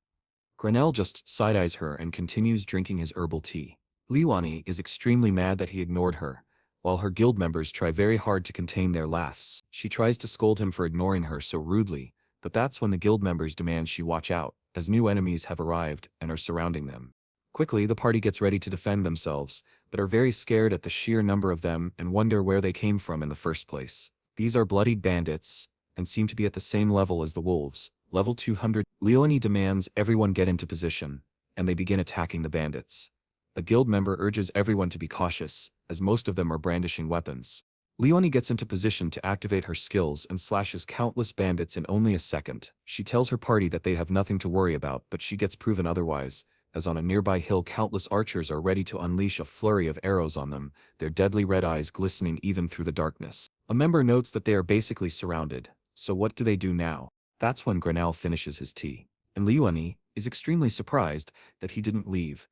Grenell just side-eyes her and continues drinking his herbal tea. Leonie is extremely mad that he ignored her, while her guild members try very hard to contain their laughs. She tries to scold him for ignoring her so rudely, but that's when the guild members demand she watch out, as new enemies have arrived and are surrounding them. Quickly, the party gets ready to defend themselves, but are very scared at the sheer number of them and wonder where they came from in the first place. These are bloodied bandits, and seem to be at the same level as the wolves, level 200. Leonie demands everyone get into position, and they begin attacking the bandits. A guild member urges everyone to be cautious, as most of them are brandishing weapons. Leonie gets into position to activate her skills and slashes countless bandits in only a second. She tells her party that they have nothing to worry about, but she gets proven otherwise, as on a nearby hill countless archers are ready to unleash a flurry of arrows on them, their deadly red eyes glistening even through the darkness. A member notes that they are basically surrounded, so what do they do now? That's when Grenell finishes his tea, and Leonie is extremely surprised that he didn't leave.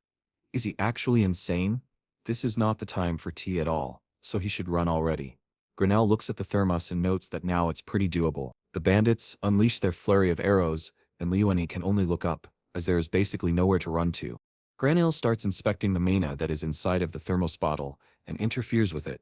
Is he actually insane? This is not the time for tea at all, so he should run already. Grenell looks at the thermos and notes that now it's pretty doable. The bandits unleash their flurry of arrows, and Leonie can only look up, as there is basically nowhere to run to. Grenell starts inspecting the mana that is inside of the thermos bottle, and interferes with it.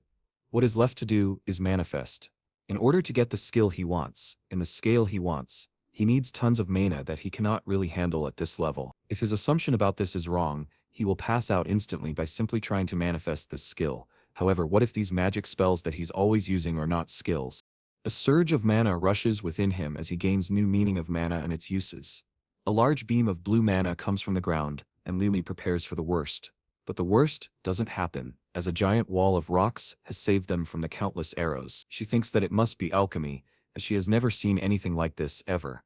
What is left to do is manifest. In order to get the skill he wants, in the scale he wants, he needs tons of mana that he cannot really handle at this level. If his assumption about this is wrong, he will pass out instantly by simply trying to manifest this skill. However, what if these magic spells that he's always using are not skills? A surge of mana rushes within him as he gains new meaning of mana and its uses. A large beam of blue mana comes from the ground, and Leonie prepares for the worst. But the worst doesn't happen, as a giant wall of rocks has saved them from the countless arrows. She thinks that it must be alchemy, as she has never seen anything like this ever.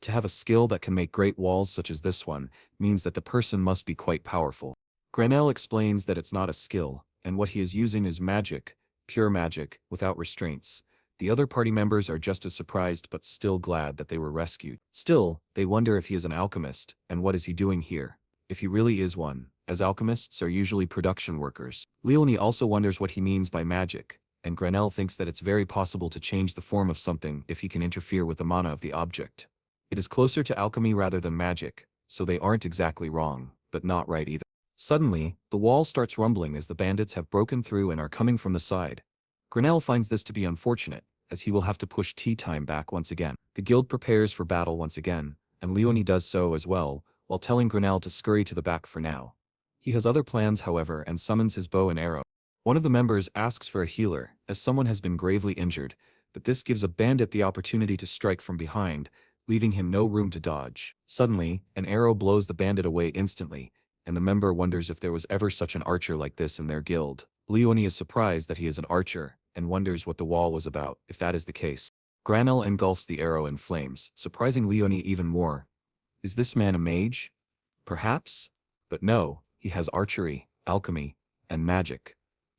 To have a skill that can make great walls such as this one means that the person must be quite powerful. Grenell explains that it's not a skill, and what he is using is magic, pure magic, without restraints. The other party members are just as surprised but still glad that they were rescued. Still, they wonder if he is an alchemist, and what is he doing here? If he really is one, as alchemists are usually production workers. Leonie also wonders what he means by magic, and Grenell thinks that it's very possible to change the form of something if he can interfere with the mana of the object. It is closer to alchemy rather than magic, so they aren't exactly wrong, but not right either. Suddenly, the wall starts rumbling as the bandits have broken through and are coming from the side. Grenell finds this to be unfortunate, as he will have to push tea time back once again. The guild prepares for battle once again, and Leonie does so as well, while telling Grenell to scurry to the back for now. He has other plans, however, and summons his bow and arrow. One of the members asks for a healer, as someone has been gravely injured, but this gives a bandit the opportunity to strike from behind, leaving him no room to dodge. Suddenly, an arrow blows the bandit away instantly, and the member wonders if there was ever such an archer like this in their guild. Leonie is surprised that he is an archer, and wonders what the wall was about, if that is the case. Grenell engulfs the arrow in flames, surprising Leonie even more. Is this man a mage? Perhaps? But no, he has archery, alchemy, and magic.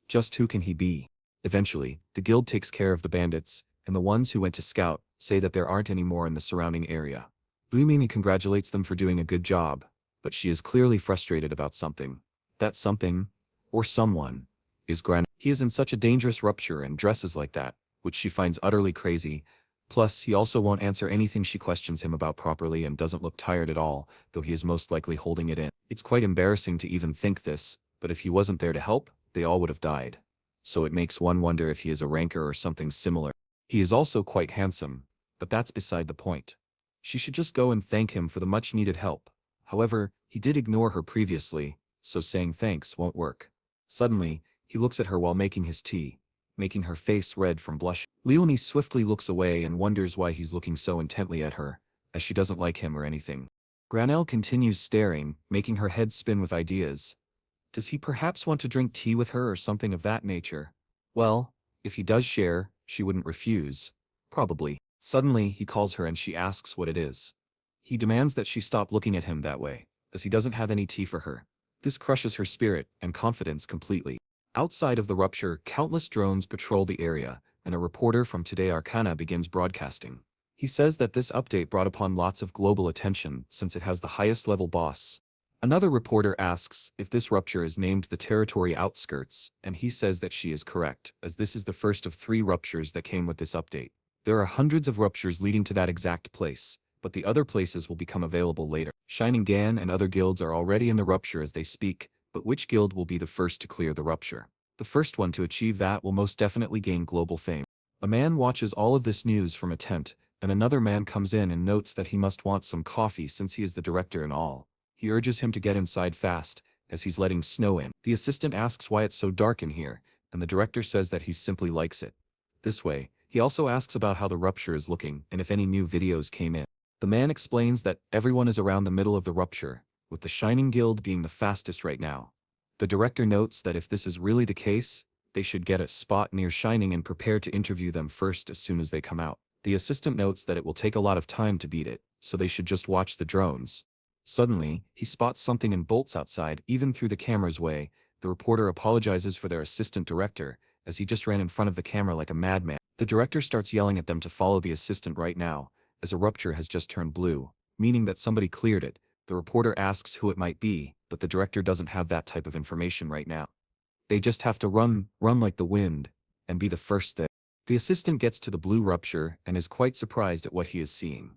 Just who can he be? Eventually, the guild takes care of the bandits, and the ones who went to scout say that there aren't any more in the surrounding area. Leonie congratulates them for doing a good job, but she is clearly frustrated about something. That something, or someone, is Grenell. He is in such a dangerous rupture and dresses like that, which she finds utterly crazy. Plus, he also won't answer anything she questions him about properly and doesn't look tired at all, though he is most likely holding it in. It's quite embarrassing to even think this, but if he wasn't there to help, they all would have died. So it makes one wonder if he is a ranker or something similar. He is also quite handsome, but that's beside the point. She should just go and thank him for the much-needed help. However, he did ignore her previously, so saying thanks won't work. Suddenly, he looks at her while making his tea, making her face red from blush. Leonie swiftly looks away and wonders why he's looking so intently at her, as she doesn't like him or anything. Grenell continues staring, making her head spin with ideas. Does he perhaps want to drink tea with her or something of that nature? Well, if he does share, She wouldn't refuse. Probably. Suddenly, he calls her and she asks what it is. He demands that she stop looking at him that way, as he doesn't have any tea for her. This crushes her spirit and confidence completely. Outside of the rupture, countless drones patrol the area, and a reporter from Today Arcana begins broadcasting. He says that this update brought upon lots of global attention since it has the highest level boss. Another reporter asks if this rupture is named the Territory Outskirts, and he says that she is correct, as this is the first of 3 ruptures that came with this update. There are hundreds of ruptures leading to that exact place, but the other places will become available later. Shining Gan and other guilds are already in the rupture as they speak, but which guild will be the first to clear the rupture? The first one to achieve that will most definitely gain global fame. A man watches all of this news from a tent, and another man comes in and notes that he must want some coffee since he is the director and all. He urges him to get inside fast, as he's letting snow in. The assistant asks why it's so dark in here, and the director says that he simply likes it. This way, he also asks about how the rupture is looking and if any new videos came in. The man explains that everyone is around the middle of the rupture, with the Shining Guild being the fastest right now. The director notes that if this is really the case, they should get a spot near Shining and prepare to interview them first as soon as they come out. The assistant notes that it will take a lot of time to beat it, so they should just watch the drones. Suddenly, he spots something and bolts outside, even through the camera's way. The reporter apologizes for their assistant director, as he just ran in front of the camera like a madman. The director starts yelling at them to follow the assistant right now, as a rupture has just turned blue, meaning that somebody cleared it. The reporter asks who it might be, but the director doesn't have that type of information right now. They just have to run like the wind, and be the first there. The assistant gets to the blue rupture and is quite surprised at what he is seeing.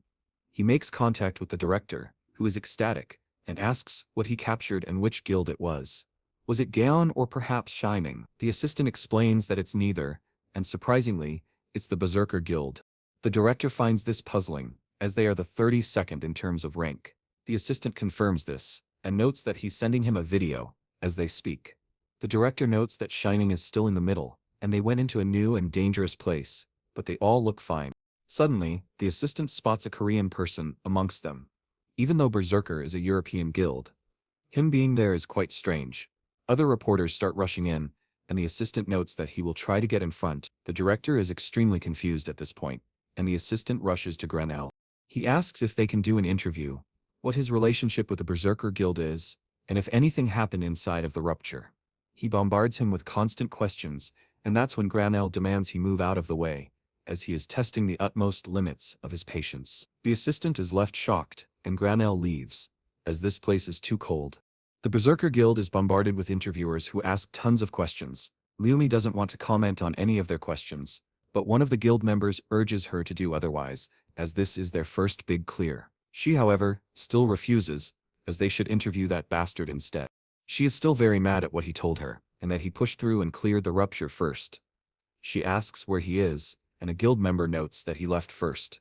He makes contact with the director, who is ecstatic, and asks what he captured and which guild it was. Was it Gaon or perhaps Shining? The assistant explains that it's neither, and surprisingly, it's the Berserker Guild. The director finds this puzzling, as they are the 32nd in terms of rank. The assistant confirms this, and notes that he's sending him a video, as they speak. The director notes that Shining is still in the middle, and they went into a new and dangerous place, but they all look fine. Suddenly, the assistant spots a Korean person amongst them. Even though Berserker is a European guild, him being there is quite strange. Other reporters start rushing in, and the assistant notes that he will try to get in front. The director is extremely confused at this point, and the assistant rushes to Granell. He asks if they can do an interview, what his relationship with the Berserker Guild is, and if anything happened inside of the rupture. He bombards him with constant questions, and that's when Granell demands he move out of the way, as he is testing the utmost limits of his patience. The assistant is left shocked, and Granell leaves, as this place is too cold. The Berserker Guild is bombarded with interviewers who ask tons of questions. Leumi doesn't want to comment on any of their questions, but one of the guild members urges her to do otherwise, as this is their first big clear. She, however, still refuses, as they should interview that bastard instead. She is still very mad at what he told her, and that he pushed through and cleared the rupture first. She asks where he is, and a guild member notes that he left first,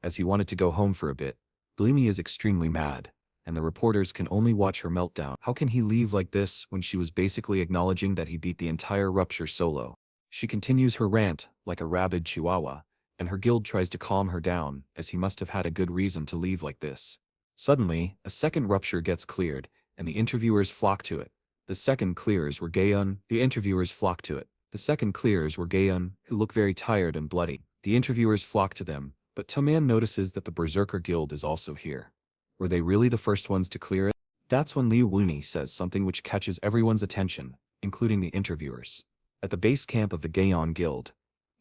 as he wanted to go home for a bit. Leumi is extremely mad, and the reporters can only watch her meltdown. How can he leave like this when she was basically acknowledging that he beat the entire rupture solo? She continues her rant, like a rabid chihuahua, and her guild tries to calm her down, as he must have had a good reason to leave like this. Suddenly, a second rupture gets cleared, and the interviewers flock to it. The second clears were Gaeun. The interviewers flock to it. The second clears were Gaeun, who look very tired and bloody. The interviewers flock to them, but Toman notices that the Berserker Guild is also here. Were they really the first ones to clear it? That's when Lee Wooney says something which catches everyone's attention, including the interviewers. At the base camp of the Gaeon Guild,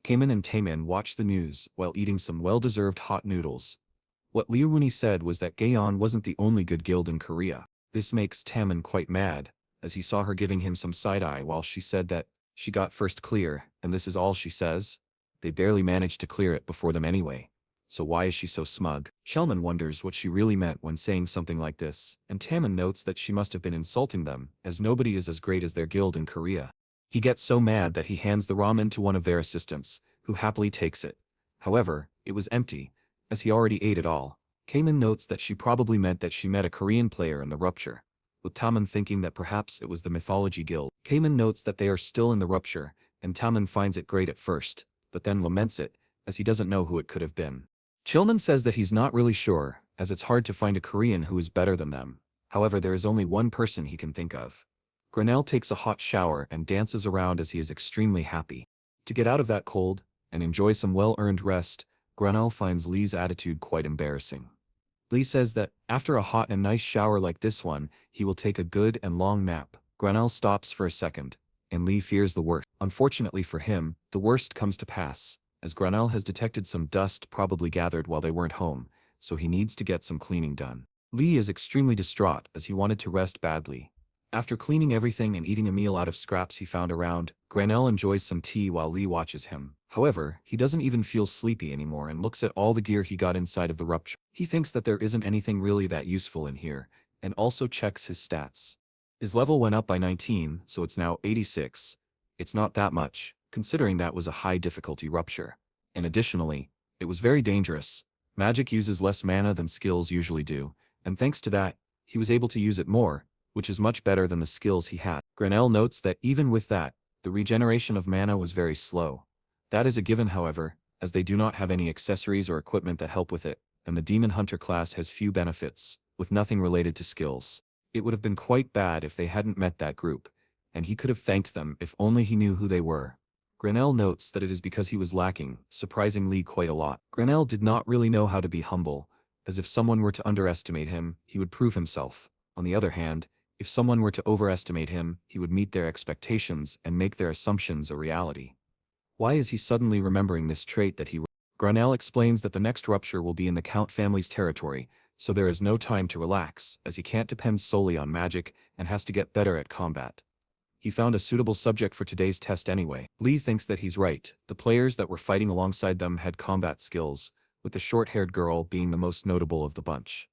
Kamen and Taemin watch the news while eating some well-deserved hot noodles. What Lee Wooney said was that Gaeon wasn't the only good guild in Korea. This makes Taemin quite mad, as he saw her giving him some side-eye while she said that she got first clear, and this is all she says. They barely managed to clear it before them anyway. So why is she so smug? Chelman wonders what she really meant when saying something like this, and Taemin notes that she must have been insulting them, as nobody is as great as their guild in Korea. He gets so mad that he hands the ramen to one of their assistants, who happily takes it. However, it was empty, as he already ate it all. Kamen notes that she probably meant that she met a Korean player in the rupture, with Taman thinking that perhaps it was the Mythology Guild. Kamen notes that they are still in the rupture, and Taman finds it great at first, but then laments it, as he doesn't know who it could have been. Chilman says that he's not really sure, as it's hard to find a Korean who is better than them. However, there is only one person he can think of. Granell takes a hot shower and dances around as he is extremely happy. To get out of that cold, and enjoy some well-earned rest, Grenell finds Lee's attitude quite embarrassing. Lee says that, after a hot and nice shower like this one, he will take a good and long nap. Grenell stops for a second, and Lee fears the worst. Unfortunately for him, the worst comes to pass, as Grenell has detected some dust probably gathered while they weren't home, so he needs to get some cleaning done. Lee is extremely distraught as he wanted to rest badly. After cleaning everything and eating a meal out of scraps he found around, Grenell enjoys some tea while Lee watches him. However, he doesn't even feel sleepy anymore and looks at all the gear he got inside of the rupture. He thinks that there isn't anything really that useful in here, and also checks his stats. His level went up by 19, so it's now 86. It's not that much, considering that was a high difficulty rupture. And additionally, it was very dangerous. Magic uses less mana than skills usually do, and thanks to that, he was able to use it more, which is much better than the skills he had. Grenell notes that even with that, the regeneration of mana was very slow. That is a given, however, as they do not have any accessories or equipment that help with it, and the Demon Hunter class has few benefits, with nothing related to skills. It would have been quite bad if they hadn't met that group, and he could have thanked them if only he knew who they were. Grenell notes that it is because he was lacking, surprising Lee quite a lot. Grenell did not really know how to be humble, as if someone were to underestimate him, he would prove himself. On the other hand, if someone were to overestimate him, he would meet their expectations and make their assumptions a reality. Why is he suddenly remembering this trait that he... Grenell explains that the next rupture will be in the Count family's territory, so there is no time to relax, as he can't depend solely on magic and has to get better at combat. He found a suitable subject for today's test anyway. Lee thinks that he's right. The players that were fighting alongside them had combat skills, with the short-haired girl being the most notable of the bunch.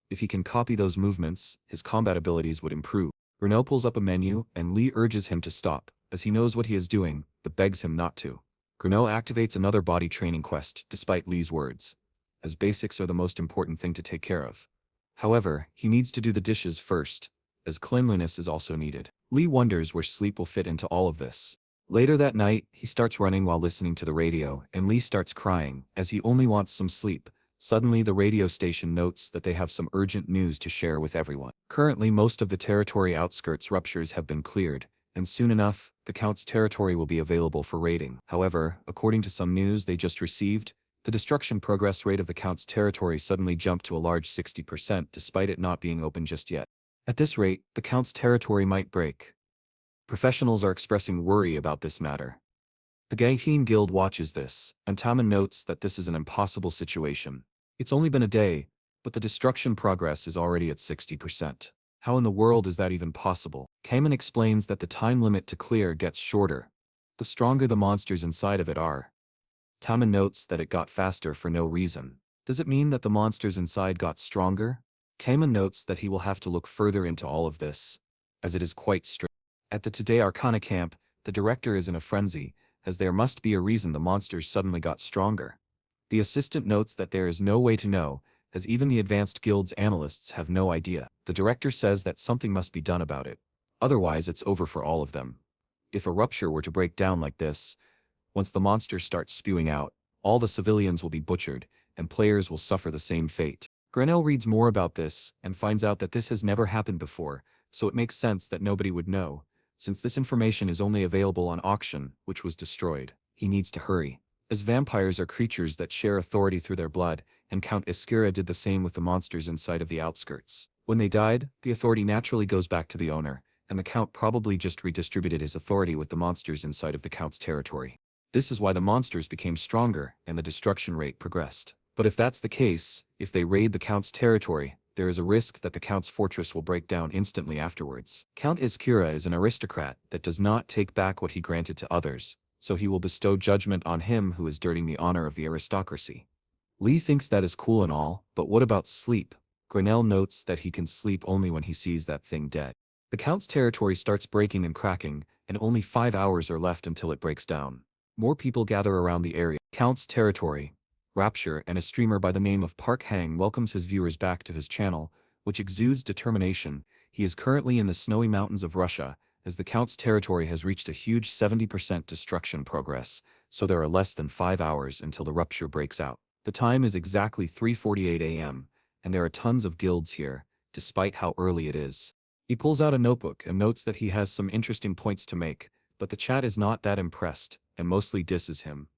If he can copy those movements, his combat abilities would improve. Grenell pulls up a menu, and Lee urges him to stop, as he knows what he is doing, but begs him not to. Grenell activates another body training quest, despite Lee's words, as basics are the most important thing to take care of. However, he needs to do the dishes first, as cleanliness is also needed. Lee wonders where sleep will fit into all of this. Later that night, he starts running while listening to the radio, and Lee starts crying, as he only wants some sleep. Suddenly the radio station notes that they have some urgent news to share with everyone. Currently most of the territory outskirts ruptures have been cleared, and soon enough, the Count's territory will be available for raiding. However, according to some news they just received, the destruction progress rate of the Count's territory suddenly jumped to a large 60% despite it not being open just yet. At this rate, the Count's territory might break. Professionals are expressing worry about this matter. The Gaiheen Guild watches this, and Taman notes that this is an impossible situation. It's only been a day, but the destruction progress is already at 60%. How in the world is that even possible? Kamen explains that the time limit to clear gets shorter, the stronger the monsters inside of it are. Taman notes that it got faster for no reason. Does it mean that the monsters inside got stronger? Kamen notes that he will have to look further into all of this, as it is quite strict. At the Today Arcana camp, the director is in a frenzy, as there must be a reason the monsters suddenly got stronger. The assistant notes that there is no way to know, as even the advanced guild's analysts have no idea. The director says that something must be done about it. Otherwise it's over for all of them. If a rupture were to break down like this, once the monsters start spewing out, all the civilians will be butchered, and players will suffer the same fate. Grenell reads more about this, and finds out that this has never happened before, so it makes sense that nobody would know, since this information is only available on auction, which was destroyed. He needs to hurry, as vampires are creatures that share authority through their blood, and Count Iskira did the same with the monsters inside of the outskirts. When they died, the authority naturally goes back to the owner, and the Count probably just redistributed his authority with the monsters inside of the Count's territory. This is why the monsters became stronger and the destruction rate progressed. But if that's the case, if they raid the Count's territory, there is a risk that the Count's fortress will break down instantly afterwards. Count Iskira is an aristocrat that does not take back what he granted to others, so he will bestow judgment on him who is dirtying the honor of the aristocracy. Lee thinks that is cool and all, but what about sleep? Grenell notes that he can sleep only when he sees that thing dead. The Count's territory starts breaking and cracking, and only 5 hours are left until it breaks down. More people gather around the area. Count's territory. Rapture, and a streamer by the name of Park Hang welcomes his viewers back to his channel, which exudes determination. He is currently in the snowy mountains of Russia, as the Count's territory has reached a huge 70% destruction progress, so there are less than 5 hours until the rupture breaks out. The time is exactly 3:48 a.m., and there are tons of guilds here, despite how early it is. He pulls out a notebook and notes that he has some interesting points to make, but the chat is not that impressed, and mostly disses him.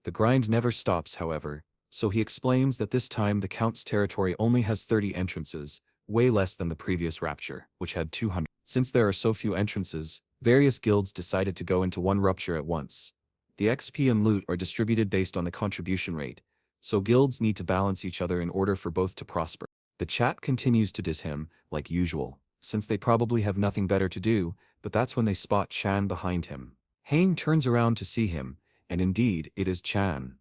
The grind never stops, however, so he explains that this time the Count's territory only has 30 entrances, way less than the previous Rapture, which had 200. Since there are so few entrances, various guilds decided to go into one Rupture at once. The XP and loot are distributed based on the contribution rate, so guilds need to balance each other in order for both to prosper. The chat continues to diss him, like usual, since they probably have nothing better to do, but that's when they spot Chan behind him. Hang turns around to see him, and indeed, it is Chan.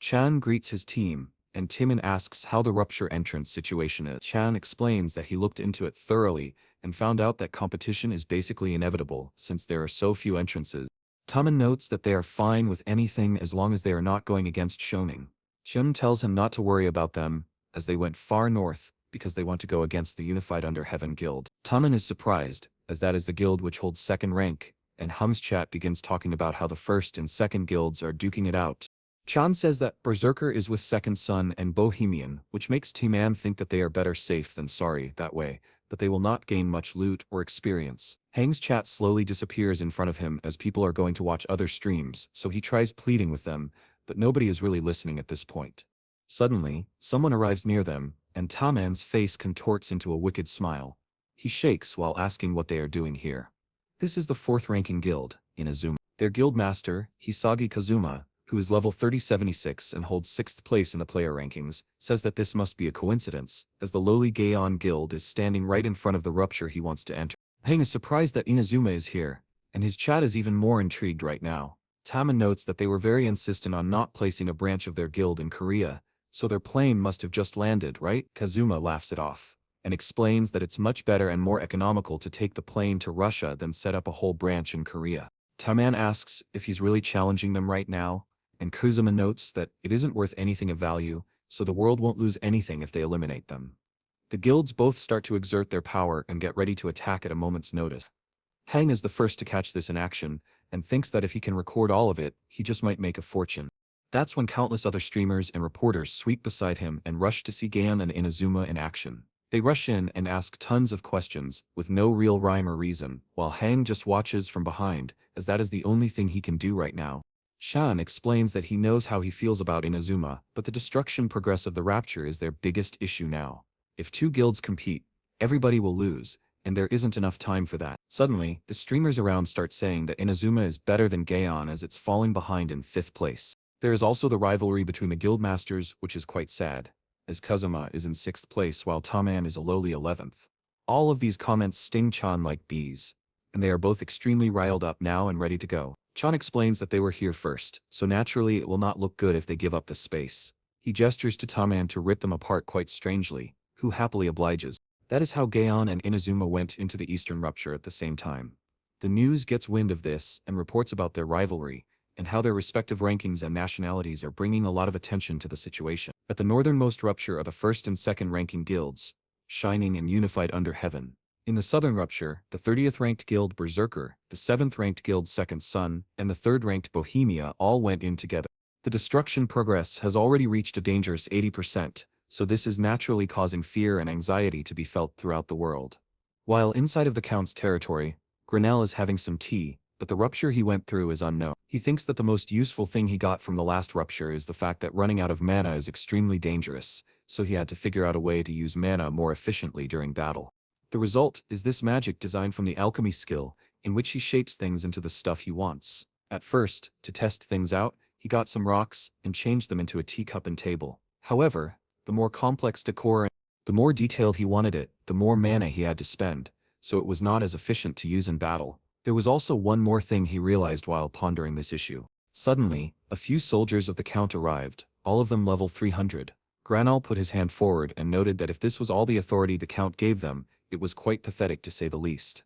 Chan greets his team, and Timon asks how the Rupture entrance situation is. Chan explains that he looked into it thoroughly and found out that competition is basically inevitable since there are so few entrances. Timon notes that they are fine with anything as long as they are not going against Shoning. Chun tells him not to worry about them, as they went far north because they want to go against the Unified Under Heaven Guild. Timon is surprised, as that is the guild which holds second rank, and Hung's chat begins talking about how the first and second guilds are duking it out. Chan says that Berserker is with Second Son and Bohemian, which makes T-Man think that they are better safe than sorry that way, but they will not gain much loot or experience. Hang's chat slowly disappears in front of him as people are going to watch other streams, so he tries pleading with them, but nobody is really listening at this point. Suddenly, someone arrives near them, and Taman's face contorts into a wicked smile. He shakes while asking what they are doing here. This is the fourth-ranking guild, Inazuma. Their guild master, Hisagi Kazuma, who is level 3076 and holds 6th place in the player rankings, says that this must be a coincidence, as the lowly Gaon guild is standing right in front of the Rupture he wants to enter. Hang is surprised that Inazuma is here, and his chat is even more intrigued right now. Taman notes that they were very insistent on not placing a branch of their guild in Korea, so their plane must have just landed, right? Kazuma laughs it off, and explains that it's much better and more economical to take the plane to Russia than set up a whole branch in Korea. Taman asks if he's really challenging them right now, and Kazuma notes that it isn't worth anything of value, so the world won't lose anything if they eliminate them. The guilds both start to exert their power and get ready to attack at a moment's notice. Hang is the first to catch this in action, and thinks that if he can record all of it, he just might make a fortune. That's when countless other streamers and reporters sweep beside him and rush to see Gaon and Inazuma in action. They rush in and ask tons of questions, with no real rhyme or reason, while Hang just watches from behind, as that is the only thing he can do right now. Shan explains that he knows how he feels about Inazuma, but the destruction progress of the Rapture is their biggest issue now. If two guilds compete, everybody will lose, and there isn't enough time for that. Suddenly, the streamers around start saying that Inazuma is better than Gaon as it's falling behind in 5th place. There is also the rivalry between the guild masters, which is quite sad, as Kazuma is in 6th place while Taman is a lowly 11th. All of these comments sting Chan like bees, and they are both extremely riled up now and ready to go. Chan explains that they were here first, so naturally it will not look good if they give up the space. He gestures to Taman to rip them apart quite strangely, who happily obliges. That is how Gaon and Inazuma went into the Eastern Rupture at the same time. The news gets wind of this and reports about their rivalry, and how their respective rankings and nationalities are bringing a lot of attention to the situation. At the northernmost Rupture are the 1st and 2nd ranking guilds, Shining and Unified Under Heaven. In the Southern Rupture, the 30th ranked guild Berserker, the 7th ranked guild Second Son, and the 3rd ranked Bohemia all went in together. The destruction progress has already reached a dangerous 80%, so this is naturally causing fear and anxiety to be felt throughout the world. While inside of the Count's territory, Grinnell is having some tea, but the Rupture he went through is unknown. He thinks that the most useful thing he got from the last Rupture is the fact that running out of mana is extremely dangerous, so he had to figure out a way to use mana more efficiently during battle. The result is this magic designed from the alchemy skill, in which he shapes things into the stuff he wants. At first, to test things out, he got some rocks and changed them into a teacup and table. However, the more complex decor and the more detailed he wanted it, the more mana he had to spend, so it was not as efficient to use in battle. There was also one more thing he realized while pondering this issue. Suddenly, a few soldiers of the Count arrived, all of them level 300. Granal put his hand forward and noted that if this was all the authority the Count gave them, it was quite pathetic to say the least.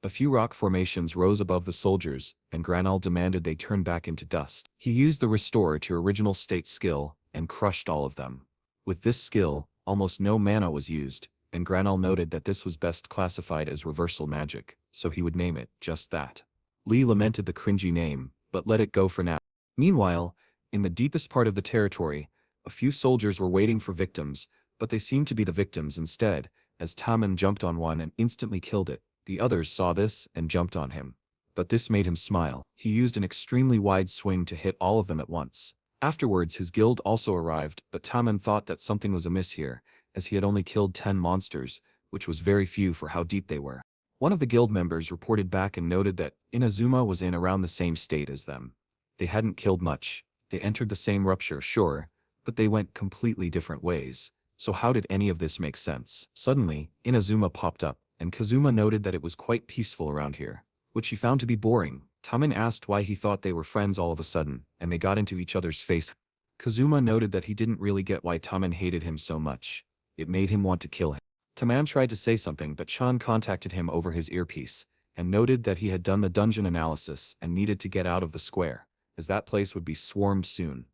A few rock formations rose above the soldiers, and Granal demanded they turn back into dust. He used the Restore to Original State skill, and crushed all of them. With this skill, almost no mana was used, and Granal noted that this was best classified as reversal magic, so he would name it just that. Lee lamented the cringy name, but let it go for now. Meanwhile, in the deepest part of the territory, a few soldiers were waiting for victims, but they seemed to be the victims instead, as Taman jumped on one and instantly killed it. The others saw this and jumped on him. But this made him smile. He used an extremely wide swing to hit all of them at once. Afterwards his guild also arrived, but Taman thought that something was amiss here, as he had only killed 10 monsters, which was very few for how deep they were. One of the guild members reported back and noted that Inazuma was in around the same state as them. They hadn't killed much, they entered the same rupture, sure, but they went completely different ways. So how did any of this make sense? Suddenly, Inazuma popped up, and Kazuma noted that it was quite peaceful around here, which he found to be boring. Taman asked why he thought they were friends all of a sudden, and they got into each other's face. Kazuma noted that he didn't really get why Taman hated him so much. It made him want to kill him. Taman tried to say something, but Chan contacted him over his earpiece, and noted that he had done the dungeon analysis and needed to get out of the square, as that place would be swarmed soon.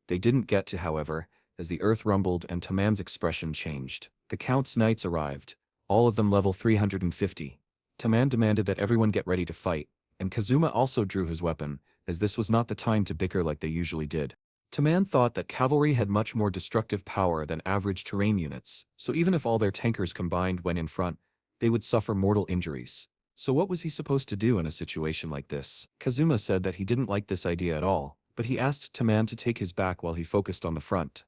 They didn't get to, however, as the earth rumbled and Taman's expression changed. The Count's knights arrived, all of them level 350. Taman demanded that everyone get ready to fight, and Kazuma also drew his weapon, as this was not the time to bicker like they usually did. Taman thought that cavalry had much more destructive power than average terrain units, so even if all their tankers combined went in front, they would suffer mortal injuries. So what was he supposed to do in a situation like this? Kazuma said that he didn't like this idea at all, but he asked Taman to take his back while he focused on the front.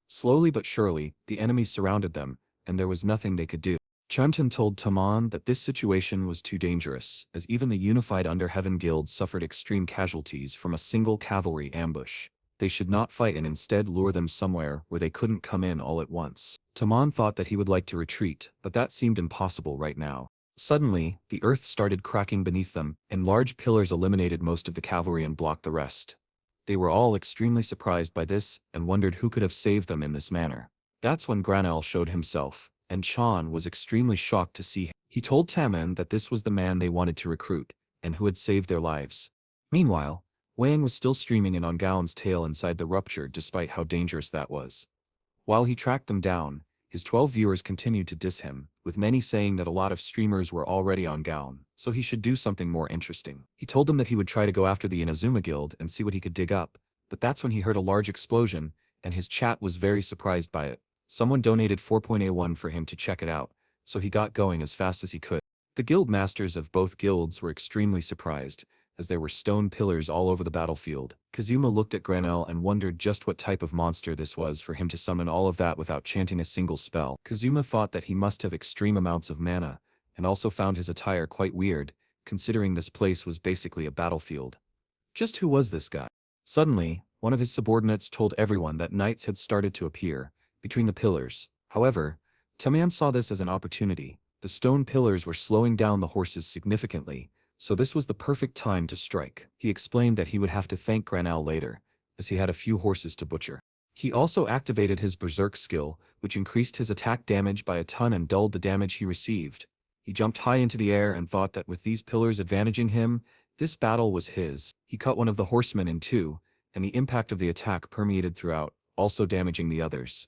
Slowly but surely, the enemies surrounded them, and there was nothing they could do. Chantan told Taman that this situation was too dangerous, as even the unified Underheaven Guild suffered extreme casualties from a single cavalry ambush. They should not fight and instead lure them somewhere where they couldn't come in all at once. Taman thought that he would like to retreat, but that seemed impossible right now. Suddenly, the earth started cracking beneath them, and large pillars eliminated most of the cavalry and blocked the rest. They were all extremely surprised by this and wondered who could have saved them in this manner. That's when Granel showed himself, and Chan was extremely shocked to see him. He told Taman that this was the man they wanted to recruit, and who had saved their lives. Meanwhile, Wang was still streaming in on Gaon's tail inside the rupture despite how dangerous that was. While he tracked them down, his 12 viewers continued to diss him, with many saying that a lot of streamers were already on Gaon, so he should do something more interesting. He told them that he would try to go after the Inazuma Guild and see what he could dig up, but that's when he heard a large explosion, and his chat was very surprised by it. Someone donated 4.A1 for him to check it out, so he got going as fast as he could. The guild masters of both guilds were extremely surprised, as there were stone pillars all over the battlefield. Kazuma looked at Granel and wondered just what type of monster this was for him to summon all of that without chanting a single spell. Kazuma thought that he must have extreme amounts of mana, and also found his attire quite weird, considering this place was basically a battlefield. Just who was this guy? Suddenly, one of his subordinates told everyone that knights had started to appear between the pillars. However, Taman saw this as an opportunity. The stone pillars were slowing down the horses significantly, so this was the perfect time to strike. He explained that he would have to thank Granel later, as he had a few horses to butcher. He also activated his berserk skill, which increased his attack damage by a ton and dulled the damage he received. He jumped high into the air and thought that with these pillars advantaging him, this battle was his. He cut one of the horsemen in two, and the impact of the attack permeated throughout, also damaging the others.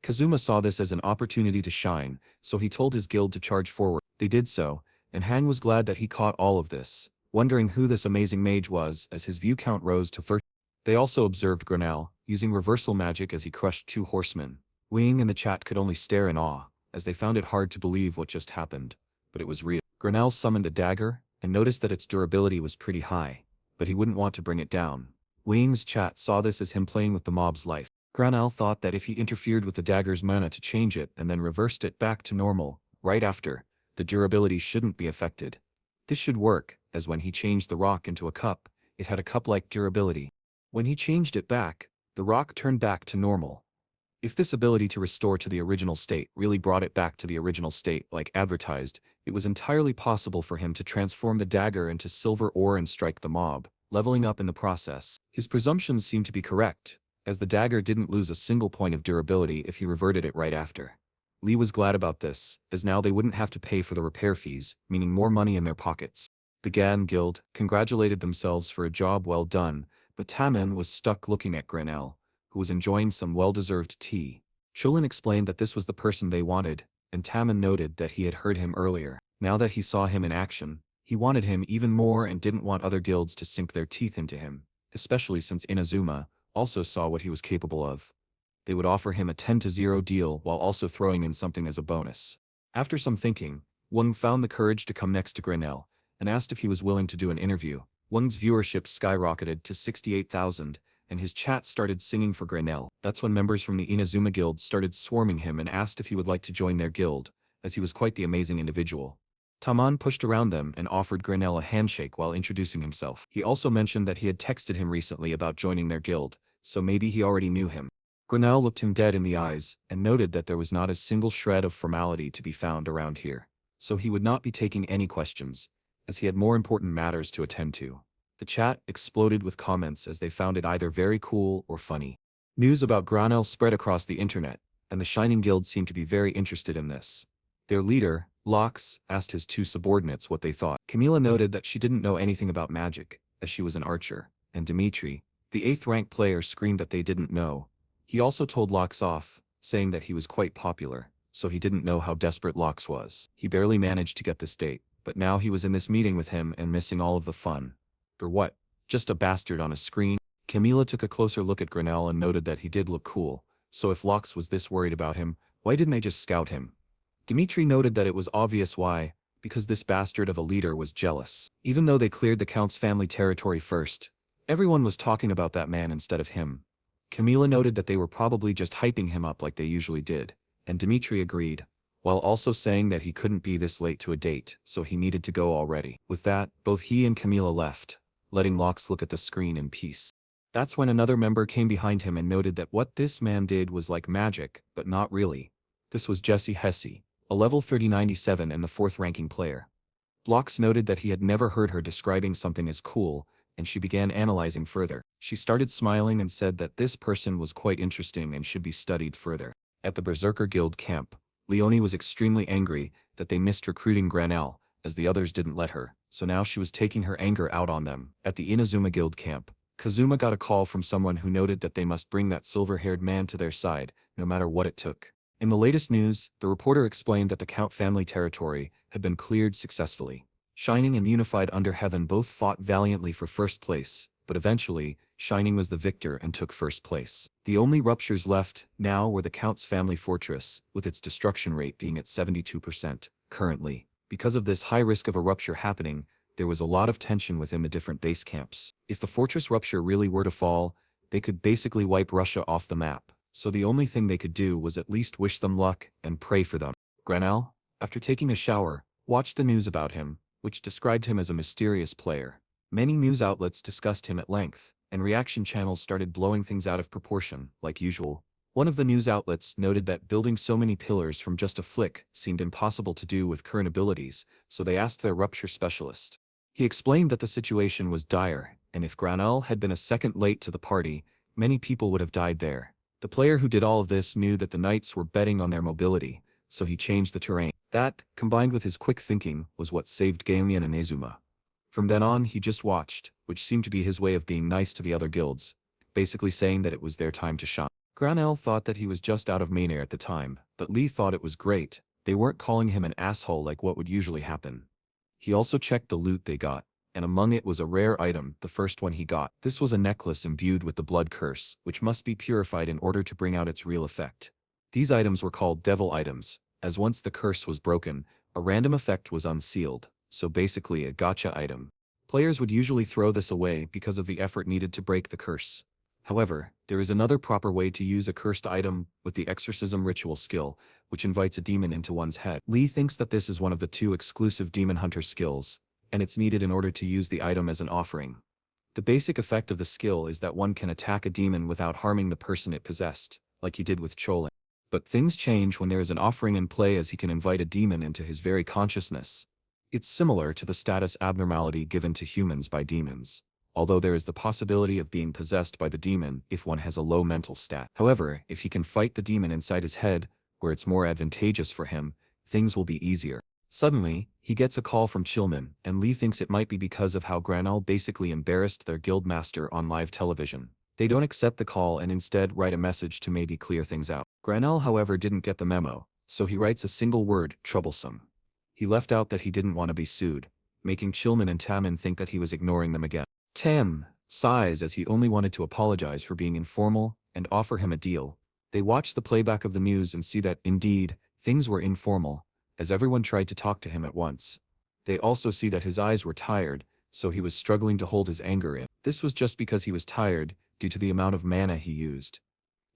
Kazuma saw this as an opportunity to shine, so he told his guild to charge forward. They did so, and Hang was glad that he caught all of this, wondering who this amazing mage was as his view count rose to 30. They also observed Granel, using reversal magic as he crushed 2 horsemen. Wing and the chat could only stare in awe, as they found it hard to believe what just happened, but it was real. Granel summoned a dagger, and noticed that its durability was pretty high, but he wouldn't want to bring it down. Wing's chat saw this as him playing with the mob's life. Granel thought that if he interfered with the dagger's mana to change it and then reversed it back to normal, right after, the durability shouldn't be affected. This should work, as when he changed the rock into a cup, it had a cup-like durability. When he changed it back, the rock turned back to normal. If this ability to restore to the original state really brought it back to the original state like advertised, it was entirely possible for him to transform the dagger into silver ore and strike the mob, leveling up in the process. His presumptions seemed to be correct, as the dagger didn't lose a single point of durability if he reverted it right after. Lee was glad about this, as now they wouldn't have to pay for the repair fees, meaning more money in their pockets. The Gan Guild congratulated themselves for a job well done, but Taman was stuck looking at Granel, who was enjoying some well-deserved tea. Chulin explained that this was the person they wanted, and Taman noted that he had heard him earlier. Now that he saw him in action, he wanted him even more and didn't want other guilds to sink their teeth into him, especially since Inazuma also saw what he was capable of. They would offer him a 10-0 deal while also throwing in something as a bonus. After some thinking, Wang found the courage to come next to Granel, and asked if he was willing to do an interview. Wang's viewership skyrocketed to 68,000, and his chat started singing for Granell. That's when members from the Inazuma Guild started swarming him and asked if he would like to join their guild, as he was quite the amazing individual. Taman pushed around them and offered Granell a handshake while introducing himself. He also mentioned that he had texted him recently about joining their guild, so maybe he already knew him. Granell looked him dead in the eyes and noted that there was not a single shred of formality to be found around here, so he would not be taking any questions, as he had more important matters to attend to. The chat exploded with comments as they found it either very cool or funny. News about Granell spread across the internet, and the Shining Guild seemed to be very interested in this. Their leader, Lox, asked his two subordinates what they thought. Camila noted that she didn't know anything about magic, as she was an archer, and Dimitri, the 8th rank player, screamed that they didn't know. He also told Lox off, saying that he was quite popular, so he didn't know how desperate Lox was. He barely managed to get this date, but now he was in this meeting with him and missing all of the fun. Or what? Just a bastard on a screen? Camila took a closer look at Granell and noted that he did look cool, so if Lox was this worried about him, why didn't they just scout him? Dimitri noted that it was obvious why, because this bastard of a leader was jealous. Even though they cleared the Count's family territory first, everyone was talking about that man instead of him. Camila noted that they were probably just hyping him up like they usually did, and Dimitri agreed, while also saying that he couldn't be this late to a date, so he needed to go already. With that, both he and Camila left, letting Lox look at the screen in peace. That's when another member came behind him and noted that what this man did was like magic, but not really. This was Jessie Hesse, a level 3097 and the 4th ranking player. Lox noted that he had never heard her describing something as cool, and she began analyzing further. She started smiling and said that this person was quite interesting and should be studied further. At the Berserker Guild camp, Leonie was extremely angry that they missed recruiting Granell, as the others didn't let her, so now she was taking her anger out on them. At the Inazuma Guild camp, Kazuma got a call from someone who noted that they must bring that silver-haired man to their side, no matter what it took. In the latest news, the reporter explained that the Count family territory had been cleared successfully. Shining and Unified Under Heaven both fought valiantly for first place, but eventually, Shining was the victor and took first place. The only ruptures left now were the Count's family fortress, with its destruction rate being at 72%. Currently, because of this high risk of a rupture happening, there was a lot of tension within the different base camps. If the fortress rupture really were to fall, they could basically wipe Russia off the map, so the only thing they could do was at least wish them luck and pray for them. Granell, after taking a shower, watched the news about him, which described him as a mysterious player. Many news outlets discussed him at length, and reaction channels started blowing things out of proportion, like usual. One of the news outlets noted that building so many pillars from just a flick seemed impossible to do with current abilities, so they asked their rupture specialist. He explained that the situation was dire, and if Granell had been a second late to the party, many people would have died there. The player who did all of this knew that the knights were betting on their mobility, so he changed the terrain. That, combined with his quick thinking, was what saved Gaimian and Izuma. From then on, he just watched, which seemed to be his way of being nice to the other guilds, basically saying that it was their time to shine. Granell thought that he was just out of main air at the time, but Lee thought it was great. They weren't calling him an asshole like what would usually happen. He also checked the loot they got, and among it was a rare item, the first one he got. This was a necklace imbued with the blood curse, which must be purified in order to bring out its real effect. These items were called devil items, as once the curse was broken, a random effect was unsealed, so basically a gotcha item. Players would usually throw this away because of the effort needed to break the curse. However, there is another proper way to use a cursed item with the exorcism ritual skill, which invites a demon into one's head. Lee thinks that this is one of the 2 exclusive demon hunter skills, and it's needed in order to use the item as an offering. The basic effect of the skill is that one can attack a demon without harming the person it possessed, like he did with Cholin. But things change when there is an offering in play, as he can invite a demon into his very consciousness. It's similar to the status abnormality given to humans by demons, although there is the possibility of being possessed by the demon if one has a low mental stat. However, if he can fight the demon inside his head, where it's more advantageous for him, things will be easier. Suddenly, he gets a call from Chilman, and Lee thinks it might be because of how Granell basically embarrassed their guildmaster on live television. They don't accept the call and instead write a message to maybe clear things out. Granell, however, didn't get the memo, so he writes a single word, troublesome. He left out that he didn't want to be sued, making Chilman and Taman think that he was ignoring them again. Tam sighs as he only wanted to apologize for being informal and offer him a deal. They watch the playback of the news and see that, indeed, things were informal, as everyone tried to talk to him at once. They also see that his eyes were tired, so he was struggling to hold his anger in. This was just because he was tired, due to the amount of mana he used.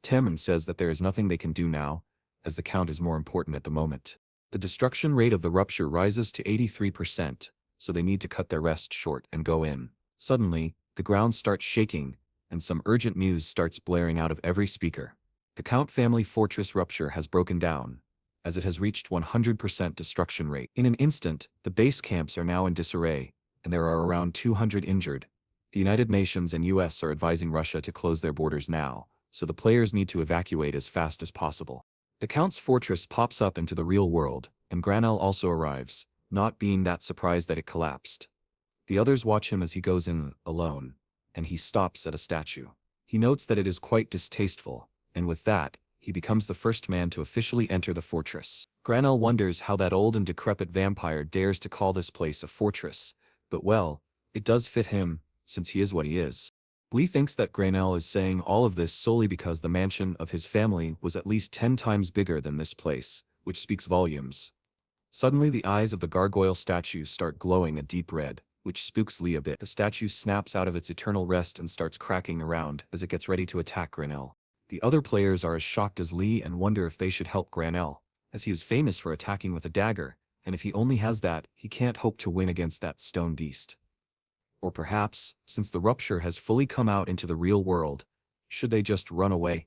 Taemin says that there is nothing they can do now, as the count is more important at the moment. The destruction rate of the rupture rises to 83%, so they need to cut their rest short and go in. Suddenly, the ground starts shaking, and some urgent news starts blaring out of every speaker. The Count family fortress rupture has broken down, as it has reached 100% destruction rate. In an instant, the base camps are now in disarray, and there are around 200 injured. The United Nations and US are advising Russia to close their borders now, so the players need to evacuate as fast as possible. The Count's fortress pops up into the real world, and Granel also arrives, not being that surprised that it collapsed. The others watch him as he goes in alone, and he stops at a statue. He notes that it is quite distasteful, and with that, he becomes the first man to officially enter the fortress. Granel wonders how that old and decrepit vampire dares to call this place a fortress, but well, it does fit him, since he is what he is. Lee thinks that Granel is saying all of this solely because the mansion of his family was at least 10 times bigger than this place, which speaks volumes. Suddenly the eyes of the gargoyle statue start glowing a deep red, which spooks Lee a bit. The statue snaps out of its eternal rest and starts cracking around as it gets ready to attack Granel. The other players are as shocked as Lee and wonder if they should help Granel, as he is famous for attacking with a dagger, and if he only has that, he can't hope to win against that stone beast. Or perhaps, since the rupture has fully come out into the real world, should they just run away?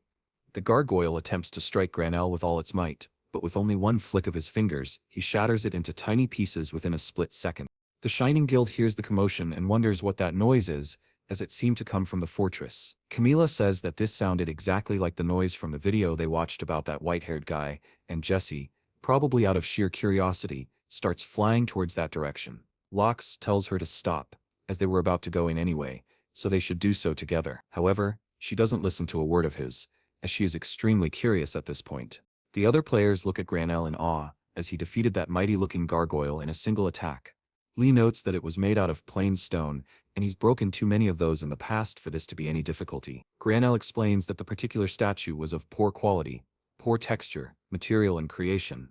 The gargoyle attempts to strike Granel with all its might, but with only one flick of his fingers, he shatters it into tiny pieces within a split second. The Shining Guild hears the commotion and wonders what that noise is, as it seemed to come from the fortress. Camila says that this sounded exactly like the noise from the video they watched about that white-haired guy, and Jesse, probably out of sheer curiosity, starts flying towards that direction. Lox tells her to stop, as they were about to go in anyway, so they should do so together. However, she doesn't listen to a word of his, as she is extremely curious at this point. The other players look at Granel in awe, as he defeated that mighty-looking gargoyle in a single attack. Lee notes that it was made out of plain stone, and he's broken too many of those in the past for this to be any difficulty. Granel explains that the particular statue was of poor quality, poor texture, material and creation.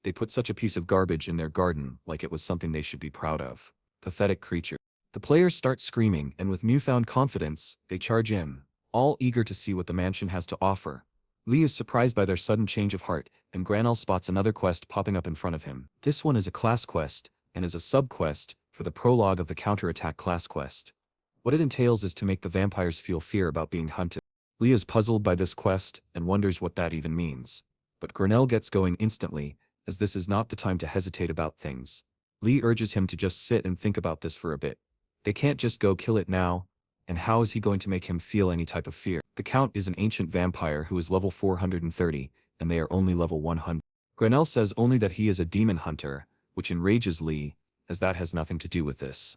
They put such a piece of garbage in their garden like it was something they should be proud of. Pathetic creature. The players start screaming, and with newfound confidence, they charge in, all eager to see what the mansion has to offer. Lee is surprised by their sudden change of heart, and Granel spots another quest popping up in front of him. This one is a class quest, and is a sub-quest for the prologue of the counterattack class quest. What it entails is to make the vampires feel fear about being hunted. Lee is puzzled by this quest, and wonders what that even means. But Granel gets going instantly, as this is not the time to hesitate about things. Lee urges him to just sit and think about this for a bit. They can't just go kill it now, and how is he going to make him feel any type of fear? The Count is an ancient vampire who is level 430, and they are only level 100. Granel says only that he is a demon hunter, which enrages Lee, as that has nothing to do with this.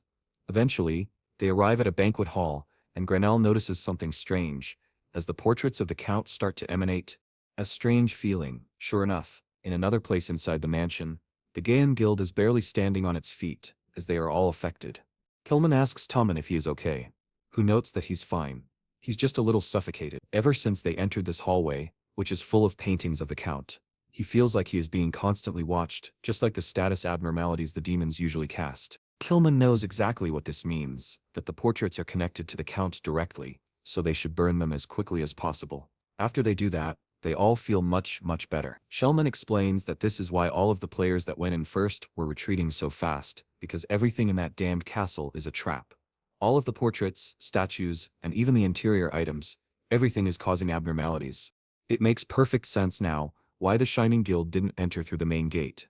Eventually, they arrive at a banquet hall, and Granel notices something strange, as the portraits of the Count start to emanate. A strange feeling. Sure enough, in another place inside the mansion, the Gaean Guild is barely standing on its feet, as they are all affected. Kelman asks Tommen if he is okay, who notes that he's fine. He's just a little suffocated. Ever since they entered this hallway, which is full of paintings of the Count, he feels like he is being constantly watched, just like the status abnormalities the demons usually cast. Kelman knows exactly what this means, that the portraits are connected to the Count directly, so they should burn them as quickly as possible. After they do that, they all feel much better. Shellman explains that this is why all of the players that went in first were retreating so fast, because everything in that damned castle is a trap. All of the portraits, statues, and even the interior items, everything is causing abnormalities. It makes perfect sense now why the Shining Guild didn't enter through the main gate.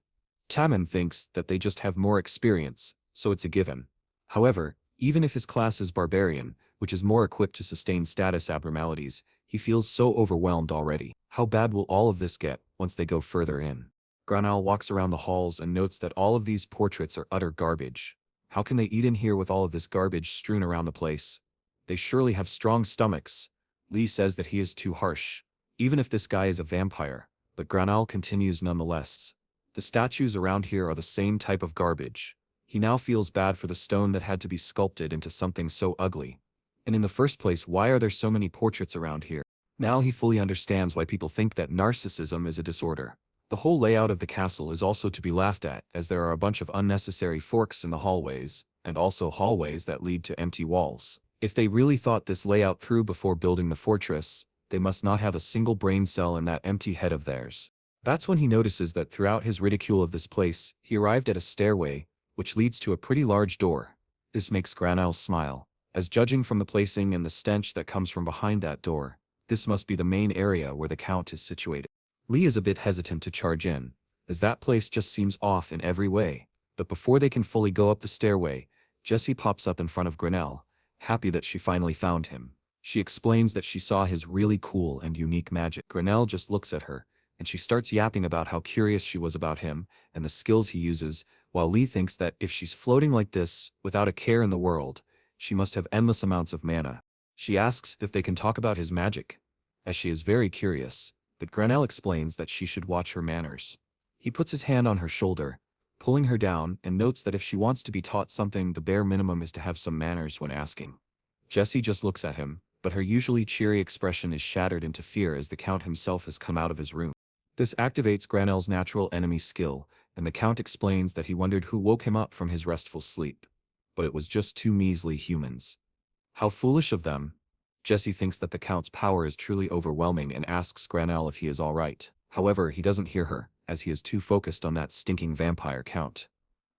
Tammen thinks that they just have more experience, so it's a given. However, even if his class is Barbarian, which is more equipped to sustain status abnormalities, he feels so overwhelmed already. How bad will all of this get once they go further in? Granel walks around the halls and notes that all of these portraits are utter garbage. How can they eat in here with all of this garbage strewn around the place? They surely have strong stomachs. Lee says that he is too harsh, even if this guy is a vampire, but Granel continues nonetheless. The statues around here are the same type of garbage. He now feels bad for the stone that had to be sculpted into something so ugly. And in the first place, why are there so many portraits around here? Now he fully understands why people think that narcissism is a disorder. The whole layout of the castle is also to be laughed at, as there are a bunch of unnecessary forks in the hallways, and also hallways that lead to empty walls. If they really thought this layout through before building the fortress, they must not have a single brain cell in that empty head of theirs. That's when he notices that throughout his ridicule of this place, he arrived at a stairway, which leads to a pretty large door. This makes Granel smile, as judging from the placing and the stench that comes from behind that door, this must be the main area where the Count is situated. Lee is a bit hesitant to charge in, as that place just seems off in every way, but before they can fully go up the stairway, Jessie pops up in front of Granel, happy that she finally found him. She explains that she saw his really cool and unique magic. Granel just looks at her, and she starts yapping about how curious she was about him and the skills he uses, while Lee thinks that if she's floating like this, without a care in the world, she must have endless amounts of mana. She asks if they can talk about his magic, as she is very curious, but Granel explains that she should watch her manners. He puts his hand on her shoulder, pulling her down, and notes that if she wants to be taught something, the bare minimum is to have some manners when asking. Jessie just looks at him, but her usually cheery expression is shattered into fear as the Count himself has come out of his room. This activates Granel's natural enemy skill, and the Count explains that he wondered who woke him up from his restful sleep. But it was just two measly humans. How foolish of them. Jessie thinks that the Count's power is truly overwhelming and asks Granel if he is alright. However, he doesn't hear her, as he is too focused on that stinking vampire Count.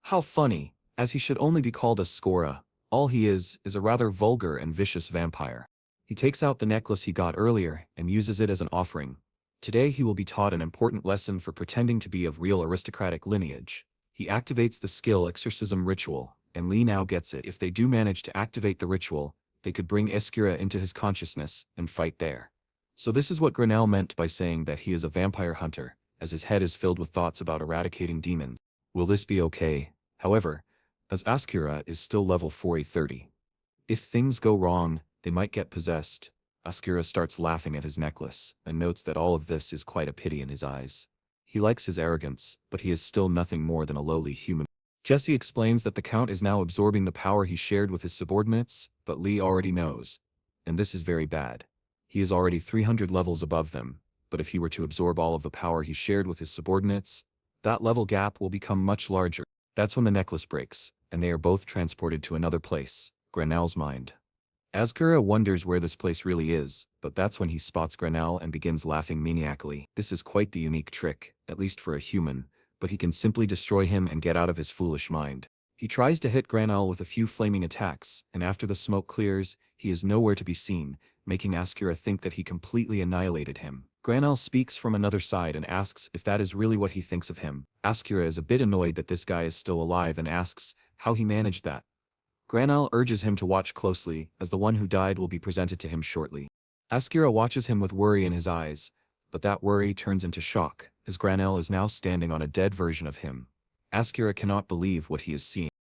How funny, as he should only be called a Scora. All he is a rather vulgar and vicious vampire. He takes out the necklace he got earlier and uses it as an offering. Today he will be taught an important lesson for pretending to be of real aristocratic lineage. He activates the skill Exorcism Ritual, and Lee now gets it. If they do manage to activate the ritual, they could bring Eskira into his consciousness and fight there. So this is what Granel meant by saying that he is a vampire hunter, as his head is filled with thoughts about eradicating demons. Will this be okay? However, as Eskira is still level 430. If things go wrong, they might get possessed. Eskira starts laughing at his necklace, and notes that all of this is quite a pity in his eyes. He likes his arrogance, but he is still nothing more than a lowly human. Jessie explains that the Count is now absorbing the power he shared with his subordinates, but Lee already knows. And this is very bad. He is already 300 levels above them, but if he were to absorb all of the power he shared with his subordinates, that level gap will become much larger. That's when the necklace breaks, and they are both transported to another place, Granel's mind. Eskira wonders where this place really is, but that's when he spots Granel and begins laughing maniacally. This is quite the unique trick, at least for a human, but he can simply destroy him and get out of his foolish mind. He tries to hit Granel with a few flaming attacks, and after the smoke clears, he is nowhere to be seen, making Eskira think that he completely annihilated him. Granel speaks from another side and asks if that is really what he thinks of him. Eskira is a bit annoyed that this guy is still alive and asks how he managed that. Granel urges him to watch closely, as the one who died will be presented to him shortly. Eskira watches him with worry in his eyes, but that worry turns into shock, as Granel is now standing on a dead version of him. Eskira cannot believe what he is seeing.